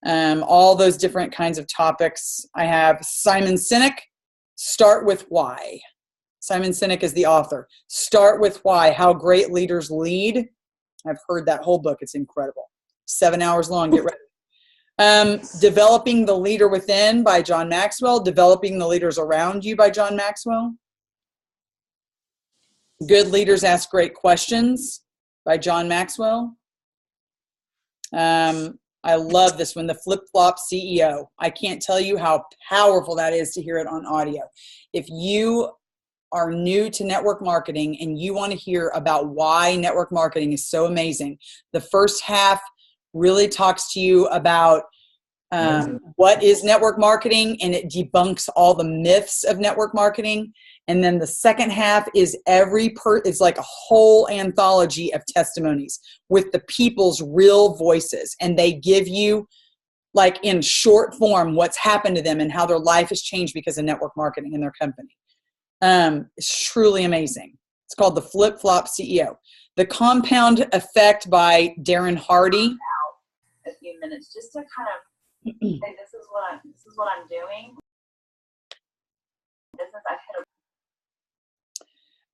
all those different kinds of topics. I have Simon Sinek, Start with Why. Simon Sinek is the author. Start with Why, How Great Leaders Lead. I've heard that whole book. It's incredible. 7 hours long. Get ready. Developing the Leader Within by John Maxwell. Developing the Leaders Around You by John Maxwell. Good Leaders Ask Great Questions by John Maxwell. I love this one, The Flip-Flop CEO. I can't tell you how powerful that is to hear it on audio. If you are new to network marketing and you want to hear about why network marketing is so amazing, the first half really talks to you about what is network marketing, and it debunks all the myths of network marketing. And then the second half is it's like a whole anthology of testimonies with the people's real voices, and they give you, like, in short form, what's happened to them and how their life has changed because of network marketing in their company. It's truly amazing. It's called The Flip-Flop CEO. The Compound Effect by Darren Hardy. A few minutes just to kind of say, this is what I'm doing. Business I've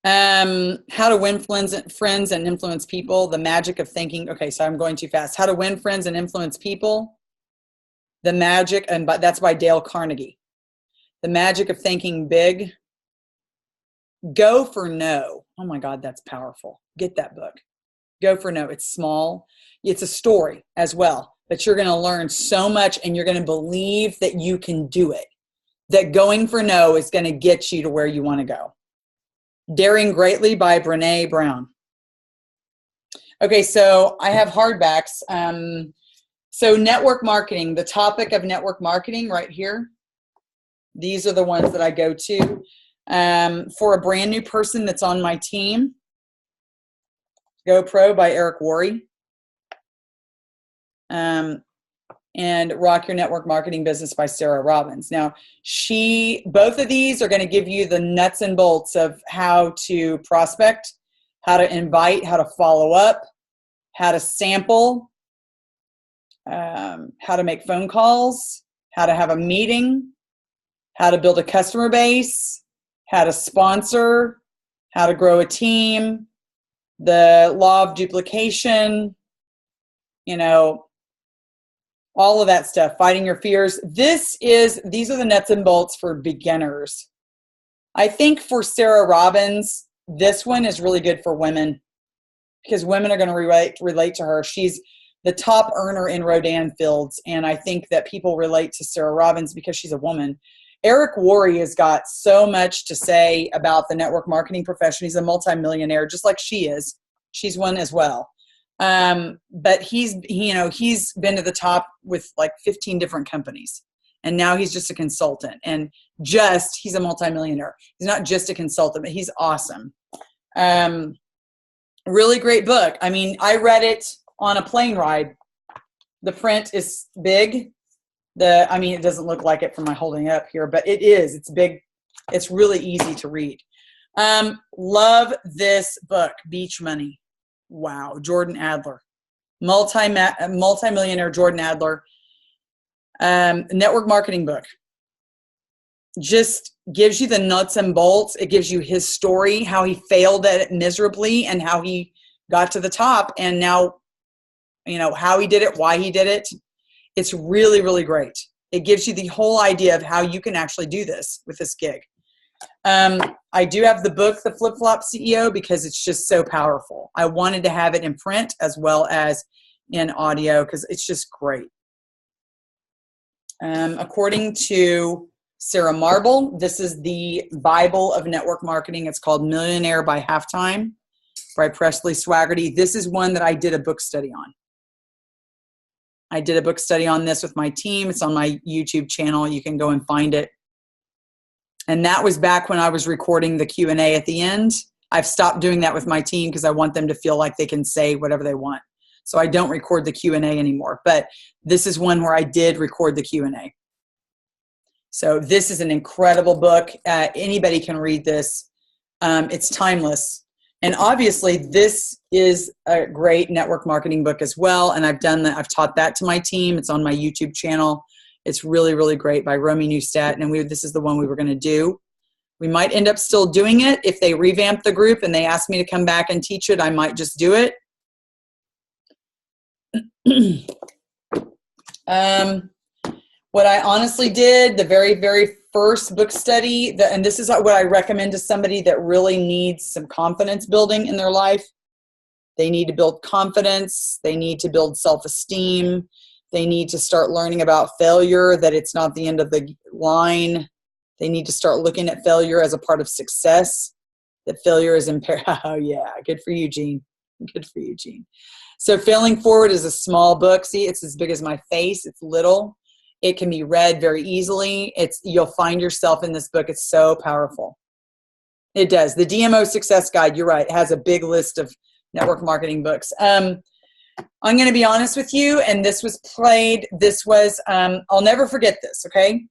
hit How to Win Friends and Influence People. The Magic of Thinking. Okay, so I'm going too fast. How to Win Friends and Influence People. The Magic, and that's by Dale Carnegie. The Magic of Thinking Big. Go for No. Oh my God, that's powerful. Get that book. Go for No. It's small. It's a story as well, but you're going to learn so much, and you're going to believe that you can do it. That going for no is going to get you to where you want to go. Daring Greatly by Brene Brown. Okay, so I have hardbacks. So network marketing, the topic of network marketing right here. These are the ones that I go to. For a brand new person that's on my team, GoPro by Eric Worre. And Rock Your Network Marketing Business by Sarah Robbins. Now, both of these are going to give you the nuts and bolts of how to prospect, how to invite, how to follow up, how to sample, how to make phone calls, how to have a meeting, how to build a customer base, how to sponsor, how to grow a team, the law of duplication, all of that stuff, fighting your fears. These are the nuts and bolts for beginners. I think for Sarah Robbins, this one is really good for women because women are going to relate to her. She's the top earner in Rodan Fields, and I think that people relate to Sarah Robbins because she's a woman. Eric Worre has got so much to say about the network marketing profession. He's a multimillionaire, just like she is. She's one as well. But he's been to the top with like 15 different companies. And now he's just a consultant, and he's a multimillionaire. He's not just a consultant, but he's awesome. Really great book. I mean, I read it on a plane ride. The print is big. It doesn't look like it from my holding it up here, but it is. It's big. It's really easy to read. Love this book, Beach Money. Wow. Jordan Adler. Multimillionaire Jordan Adler. Network marketing book. Just gives you the nuts and bolts. It gives you his story, how he failed at it miserably and how he got to the top, and now, how he did it, why he did it. It's really, really great. It gives you the whole idea of how you can actually do this with this gig. I do have the book, The Flip Flop CEO, because it's just so powerful. I wanted to have it in print as well as in audio because it's just great. According to Sarah Marble, this is the Bible of network marketing. It's called Millionaire by Halftime by Presley Swaggerty. This is one that I did a book study on. I did a book study on this with my team. It's on my YouTube channel. You can go and find it. And that was back when I was recording the Q&A at the end. I've stopped doing that with my team because I want them to feel like they can say whatever they want. So I don't record the Q&A anymore. But this is one where I did record the Q&A. So this is an incredible book. Anybody can read this. It's timeless. And obviously, this is a great network marketing book as well. And I've taught that to my team. It's on my YouTube channel. It's really, really great by Romy Neustadt. And this is the one we were going to do. We might end up still doing it. If they revamp the group and they ask me to come back and teach it, I might just do it. What I honestly did, the very, very first book study, and this is what I recommend to somebody that really needs some confidence building in their life. They need to build confidence. They need to build self-esteem. They need to start learning about failure, that it's not the end of the line. They need to start looking at failure as a part of success, that failure is impaired. Oh, yeah. Good for you, Jean. Good for you, Jean. So Failing Forward is a small book. See, it's as big as my face. It's little. It can be read very easily. You'll find yourself in this book. It's so powerful. It does. The DMO Success Guide, you're right, it has a big list of network marketing books. I'm going to be honest with you, and I'll never forget this, okay?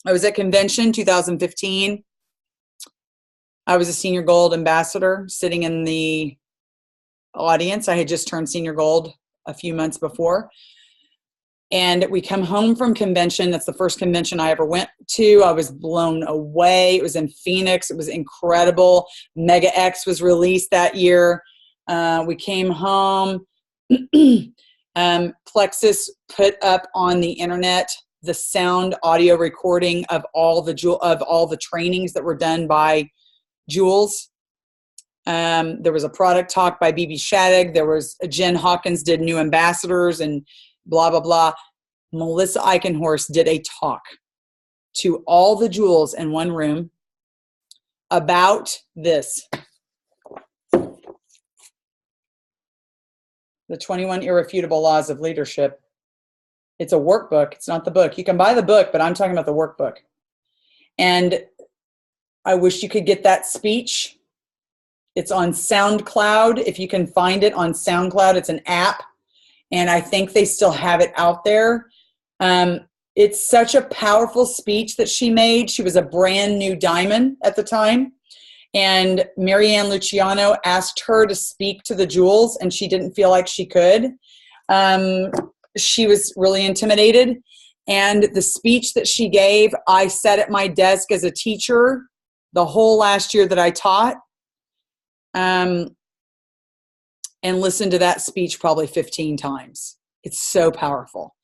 I was at convention 2015. I was a senior gold ambassador sitting in the audience. I had just turned senior gold a few months before. And we come home from convention. That's the first convention I ever went to. I was blown away. It was in Phoenix. It was incredible. Mega X was released that year. We came home. Plexus put up on the internet the sound audio recording of all the trainings that were done by Jules. There was a product talk by BB Shattuck. There was Jen Hawkins did new ambassadors and blah, blah, blah. Melissa Eichenhorst did a talk to all the Jules in one room about this. The 21 Irrefutable Laws of Leadership. It's a workbook. It's not the book. You can buy the book, but I'm talking about the workbook. And I wish you could get that speech. It's on SoundCloud. If you can find it on SoundCloud, it's an app. And I think they still have it out there. It's such a powerful speech that she made. She was a brand new diamond at the time. And Marianne Luciano asked her to speak to the Jules, and she didn't feel like she could. She was really intimidated. And the speech that she gave, I sat at my desk as a teacher the whole last year that I taught. And listened to that speech probably 15 times. It's so powerful.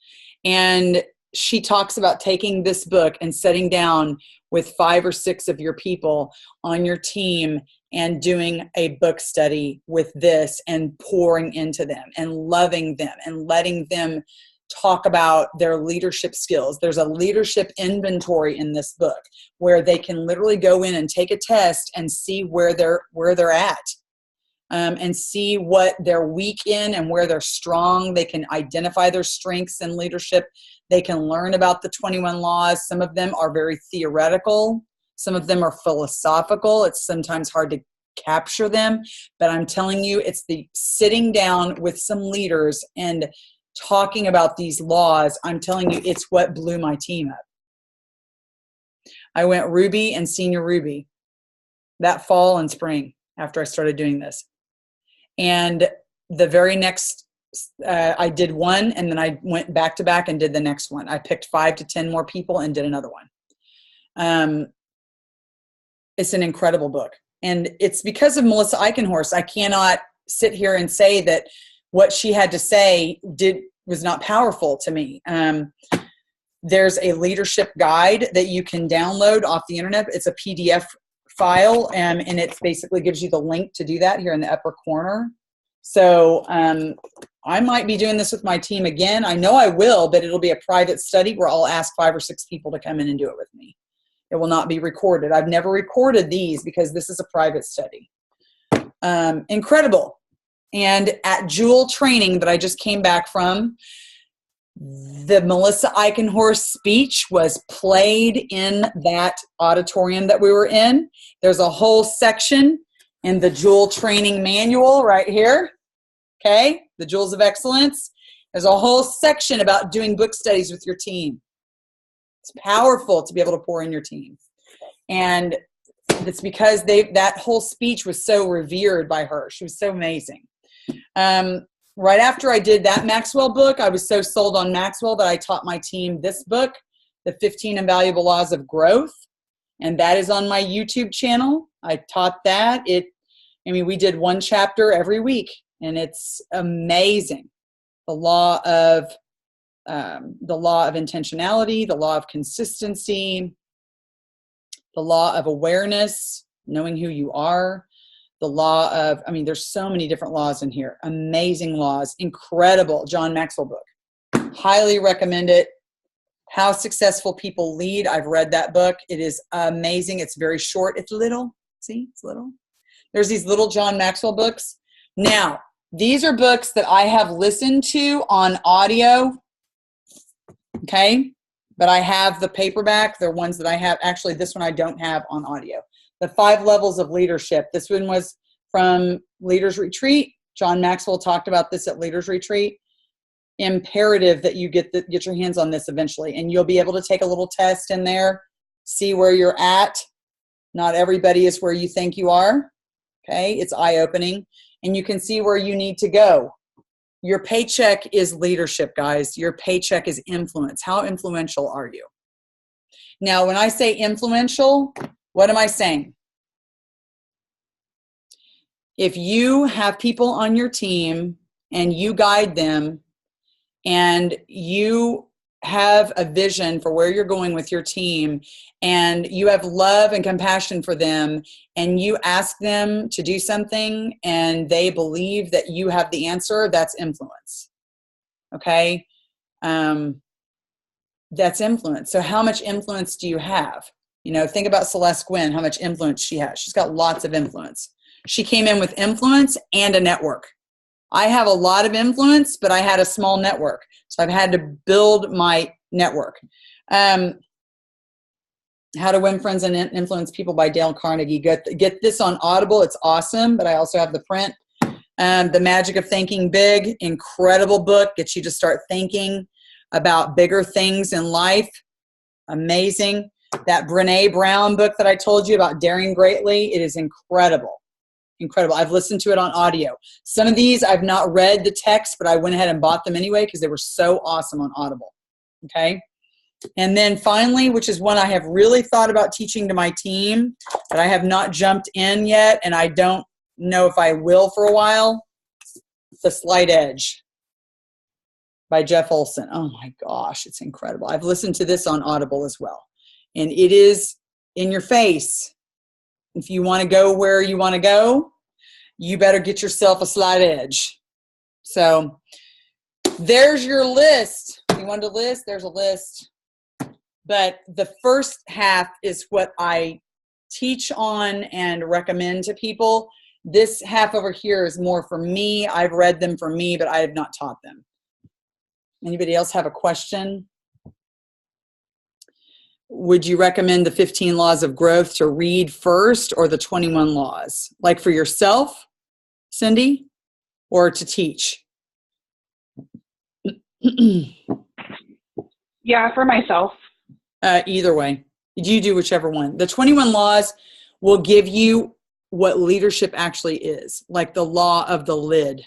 And she talks about taking this book and sitting down with 5 or 6 of your people on your team and doing a book study with this and pouring into them and loving them and letting them talk about their leadership skills. There's a leadership inventory in this book where they can literally go in and take a test and see where they're at, and see what they're weak in and where they're strong. They can identify their strengths in leadership. They can learn about the 21 laws. Some of them are very theoretical. Some of them are philosophical. It's sometimes hard to capture them, but I'm telling you, it's the sitting down with some leaders and talking about these laws. I'm telling you, it's what blew my team up. I went Ruby and Senior Ruby that fall and spring after I started doing this. And the very next, I did one, and then I went back to back and did the next one. I picked 5 to 10 more people and did another one. It's an incredible book. And it's because of Melissa Eichenhorst. I cannot sit here and say that what she had to say was not powerful to me. There's a leadership guide that you can download off the internet. It's a PDF file, and it basically gives you the link to do that here in the upper corner. So I might be doing this with my team again. I know I will, but it'll be a private study where I'll ask 5 or 6 people to come in and do it with me. It will not be recorded. I've never recorded these because this is a private study. Incredible. And at Jewel training that I just came back from, the Melissa Eichenhorst speech was played in that auditorium that we were in. There's a whole section in the Jewel training manual right here. Okay, the Jewels of Excellence. There's a whole section about doing book studies with your team. It's powerful to be able to pour in your team. And it's because that whole speech was so revered by her. She was so amazing. Right after I did that Maxwell book, I was so sold on Maxwell that I taught my team this book, The 15 Invaluable Laws of Growth. And that is on my YouTube channel. I taught that. We did one chapter every week, and it's amazing. The law of intentionality, the law of consistency, the law of awareness, knowing who you are, the law of, there's so many different laws in here. Amazing laws. Incredible John Maxwell book. Highly recommend it. How Successful People Lead. I've read that book. It is amazing. It's very short. It's little. See, it's little. There's these little John Maxwell books. Now, these are books that I have listened to on audio. Okay, but I have the paperback. They're ones that I have. Actually, this one I don't have on audio. The 5 Levels of Leadership. This one was from Leaders Retreat. John Maxwell talked about this at Leaders Retreat. Imperative that you get your hands on this eventually, and you'll be able to take a little test in there, see where you're at. Not everybody is where you think you are. Okay, it's eye-opening, and you can see where you need to go. Your paycheck is leadership, guys. Your paycheck is influence. How influential are you? Now, when I say influential, what am I saying? If you have people on your team and you guide them and you have a vision for where you're going with your team and you have love and compassion for them and you ask them to do something and they believe that you have the answer, that's influence. Okay? That's influence. So how much influence do you have? Think about Celeste Gwynn, how much influence she has. She's got lots of influence. She came in with influence and a network. I have a lot of influence, but I had a small network. So I've had to build my network. How to Win Friends and Influence People by Dale Carnegie. Get this on Audible. It's awesome, but I also have the print. The Magic of Thinking Big, incredible book. Gets you to start thinking about bigger things in life. Amazing. That Brene Brown book that I told you about, Daring Greatly, it is incredible. Incredible. I've listened to it on audio. Some of these I've not read the text, but I went ahead and bought them anyway because they were so awesome on Audible. Okay. And then finally, which is one I have really thought about teaching to my team, but I have not jumped in yet, and I don't know if I will for a while, The Slight Edge by Jeff Olson. Oh my gosh, it's incredible. I've listened to this on Audible as well. And it is in your face. If you want to go where you want to go, you better get yourself a slight edge. So There's your list. You wanted a list? There's a list. But the first half is what I teach on and recommend to people. This half over here is more for me. I've read them for me, but I have not taught them. Anybody else have a question? Would you recommend the 15 laws of growth to read first, or the 21 laws? Like for yourself, Cindy, or to teach? Yeah, for myself. Either way. You do whichever one. The 21 laws will give you what leadership actually is, like the law of the lid.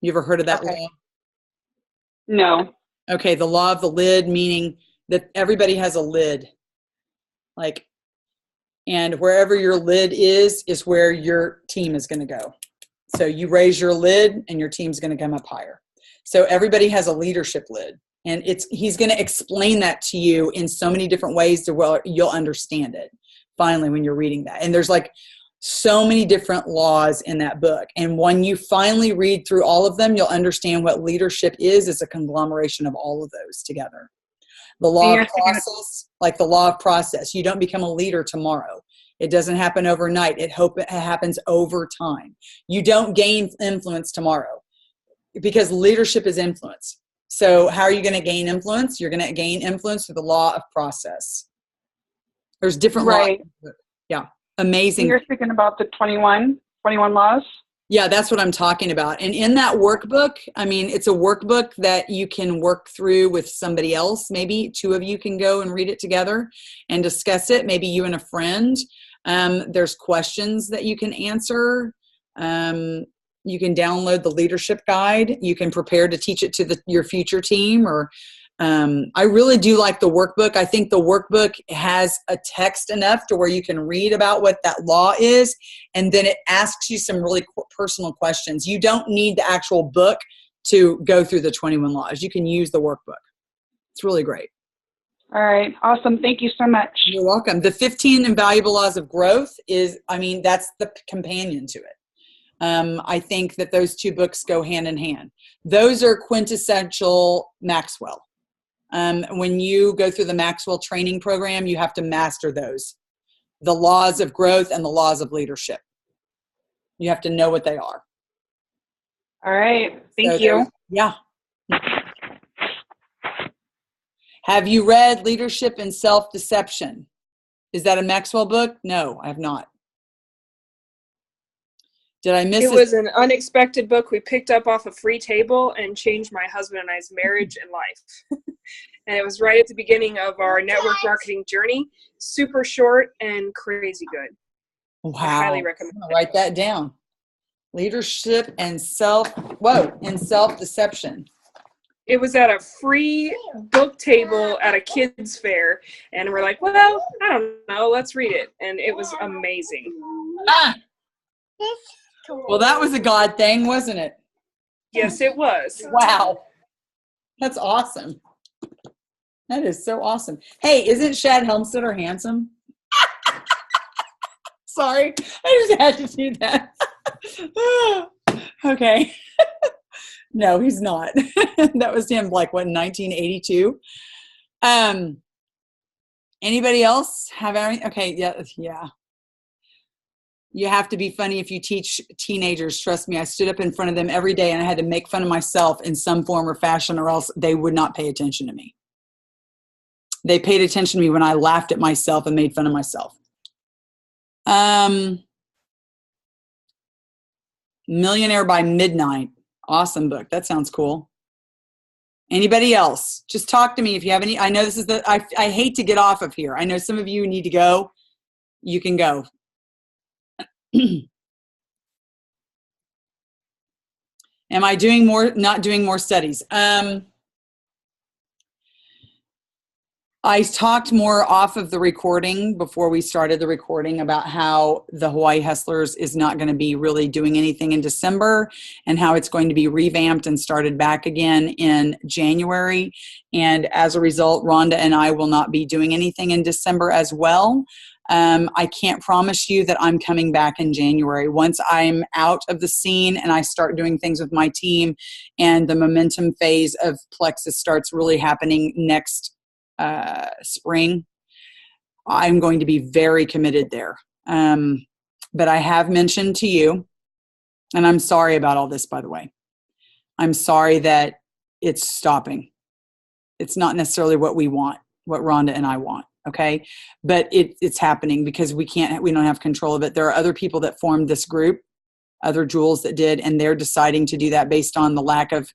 You ever heard of that law? No. Okay, the law of the lid, meaning that everybody has a lid. Like, and wherever your lid is where your team is going to go. So you raise your lid and your team's going to come up higher. So everybody has a leadership lid. And he's going to explain that to you in so many different ways to where you'll understand it finally when you're reading that. And there's like so many different laws in that book. And when you finally read through all of them, you'll understand what leadership is. It's a conglomeration of all of those together. The law of process, like the law of process. You don't become a leader tomorrow. It doesn't happen overnight. It happens over time. You don't gain influence tomorrow because leadership is influence. So how are you going to gain influence? You're going to gain influence through the law of process. There's different laws. Yeah. Amazing. You're speaking about the 21 laws? Yeah, that's what I'm talking about. And in that workbook, I mean, it's a workbook that you can work through with somebody else. Maybe two of you can go and read it together and discuss it. Maybe you and a friend. There's questions that you can answer. You can download the leadership guide. You can prepare to teach it to your future team. Or I really do like the workbook. I think the workbook has a text enough to where you can read about what that law is, and then it asks you some really personal questions. You don't need the actual book to go through the 21 laws. You can use the workbook. It's really great. All right. Awesome. Thank you so much. You're welcome. The 15 Invaluable Laws of Growth is, I mean, that's the companion to it. I think that those two books go hand in hand. Those are quintessential Maxwell. When you go through the Maxwell training program, you have to master those. The laws of growth and the laws of leadership. You have to know what they are. All right. Thank you. Yeah. Have you read Leadership and Self-Deception? Is that a Maxwell book? No, I have not. Did I miss it? It was an unexpected book we picked up off a free table and changed my husband and I's marriage and life. And it was right at the beginning of our network marketing journey. Super short and crazy good. Wow. I highly recommend it. Write that down. Leadership and self-deception. It was at a free book table at a kids fair. And we're like, well, I don't know. Let's read it. And it was amazing. Ah! Well, that was a God thing, wasn't it? Yes, it was. Wow. That's awesome. That is so awesome. Hey, isn't Shad Helmstetter handsome? Sorry, I just had to do that. Okay. No, he's not. That was him, like, what, 1982? Anybody else have any? Okay, yeah. You have to be funny if you teach teenagers. Trust me, I stood up in front of them every day and I had to make fun of myself in some form or fashion, or else they would not pay attention to me. They paid attention to me when I laughed at myself and made fun of myself. Millionaire by Midnight. Awesome book. That sounds cool. Anybody else? Just talk to me if you have any. I know this is I hate to get off of here. I know some of you need to go. You can go. Am I doing more, not doing more studies? I talked more off of the recording before we started the recording about how the Hawaii Hustlers is not going to be really doing anything in December, and how it's going to be revamped and started back again in January. And as a result, Rhonda and I will not be doing anything in December as well. I can't promise you that I'm coming back in January. Once I'm out of the scene and I start doing things with my team and the momentum phase of Plexus starts really happening next spring, I'm going to be very committed there. But I have mentioned to you, and I'm sorry about all this, by the way. I'm sorry that it's stopping. It's not necessarily what we want, what Rhonda and I want, okay? But it's happening because we don't have control of it. There are other people that formed this group, other jewels that did, and they're deciding to do that based on the lack of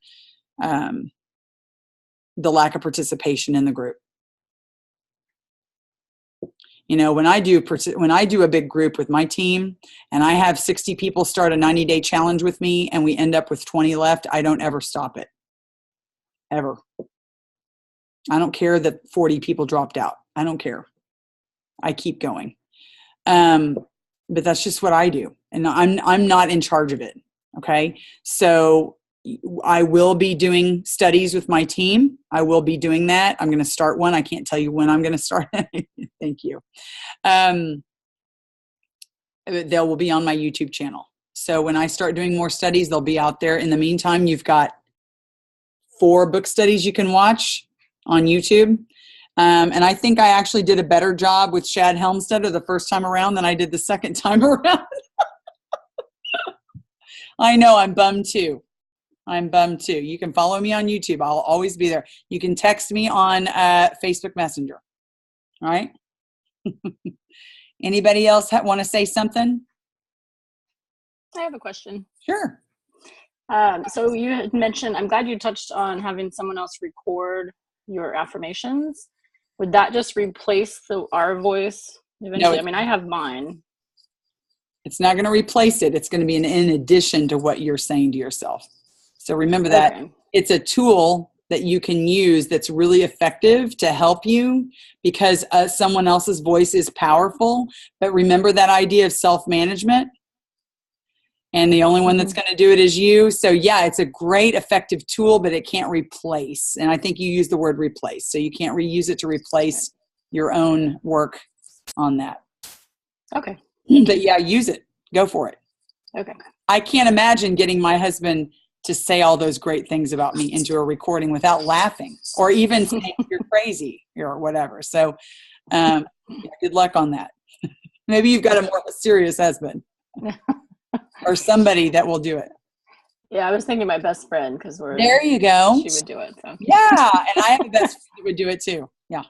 participation in the group. You know, when I do a big group with my team and I have 60 people start a 90-day challenge with me and we end up with 20 left, I don't ever stop it. Ever. I don't care that 40 people dropped out. I don't care. I keep going. But that's just what I do. And I'm not in charge of it. Okay. So I will be doing studies with my team. I will be doing that. I'm going to start one. I can't tell you when I'm going to start. Thank you. They will be on my YouTube channel. So when I start doing more studies, they'll be out there. In the meantime, you've got 4 book studies you can watch on YouTube. And I think I actually did a better job with Shad Helmstetter the first time around than I did the second time around. I know, I'm bummed too. You can follow me on YouTube. I'll always be there. You can text me on Facebook Messenger. All right? Anybody else want to say something? I have a question. Sure. So you had mentioned, I'm glad you touched on having someone else record your affirmations. Would that just replace our voice eventually? No, I mean, I have mine. It's not going to replace it. It's going to be in addition to what you're saying to yourself. So remember that It's a tool that you can use that's really effective to help you because someone else's voice is powerful. But remember that idea of self-management. And the only one that's going to do it is you. So yeah, it's a great effective tool, but it can't replace. And I think you use the word replace. So you can't reuse it to replace your own work on that. Okay. But yeah, use it. Go for it. Okay. I can't imagine getting my husband to say all those great things about me into a recording without laughing or even saying you're crazy or whatever. So good luck on that. Maybe you've got a more serious husband or somebody that will do it. Yeah, I was thinking my best friend because there you go. She would do it. So. Yeah, and I have a best friend that would do it too. Yeah.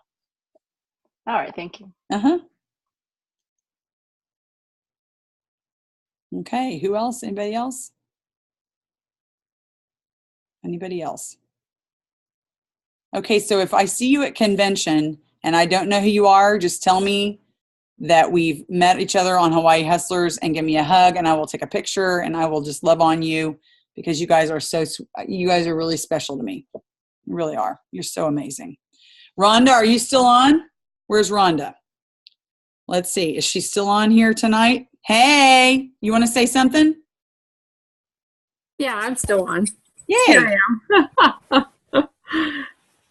All right, thank you. Okay, who else? Anybody else? Anybody else? Okay, so if I see you at convention and I don't know who you are, just tell me that we've met each other on Hawaii Hustlers and give me a hug and I will take a picture and I will just love on you because you guys are really special to me. You really are. You're so amazing. Rhonda, are you still on? Where's Rhonda? Let's see. Is she still on here tonight? Hey, you want to say something? Yeah, I'm still on. Yay. Here I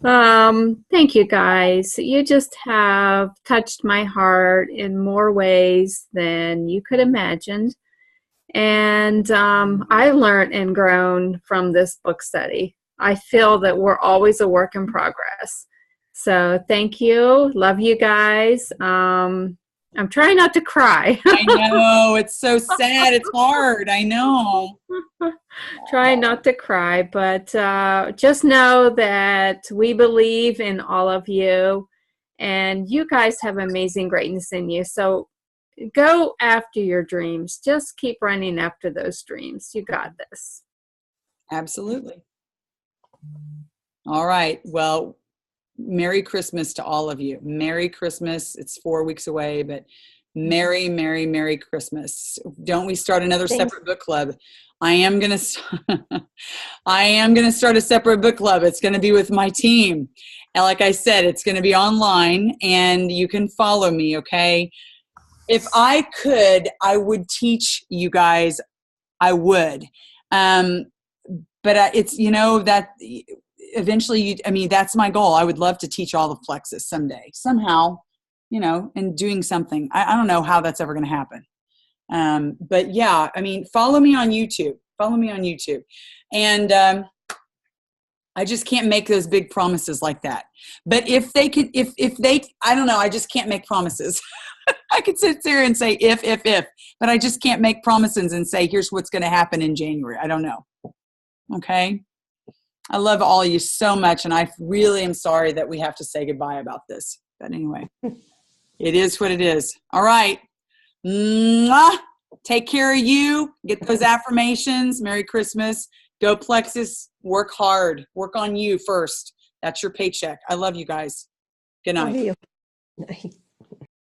am. Thank you guys. You just have touched my heart in more ways than you could imagine. And I learned and grown from this book study. I feel that we're always a work in progress. So thank you. Love you guys. I'm trying not to cry. I know. It's so sad. It's hard. I know. Trying not to cry, but just know that we believe in all of you, and you guys have amazing greatness in you. So go after your dreams. Just keep running after those dreams. You got this. Absolutely. All right. Well, Merry Christmas to all of you. Merry Christmas. It's 4 weeks away, but Merry, Merry, Merry Christmas. Don't we start another separate book club? I am going to start a separate book club. It's going to be with my team. And like I said, it's going to be online and you can follow me, okay? If I could, I would teach you guys. I would. But it's, that eventually, that's my goal. I would love to teach all the Plexus someday, somehow. you know, and doing something. I don't know how that's ever going to happen. But yeah, I mean, follow me on YouTube. Follow me on YouTube. And I just can't make those big promises like that. But if they could, if they, I don't know, I just can't make promises. I could sit there and say if, but I just can't make promises and say, here's what's going to happen in January. I don't know. Okay. I love all of you so much. And I really am sorry that we have to say goodbye about this. But anyway, it is what it is. All right. Mwah. Take care of you. Get those affirmations. Merry Christmas. Go Plexus. Work hard. Work on you first. That's your paycheck. I love you guys. Good night. Love you. Night.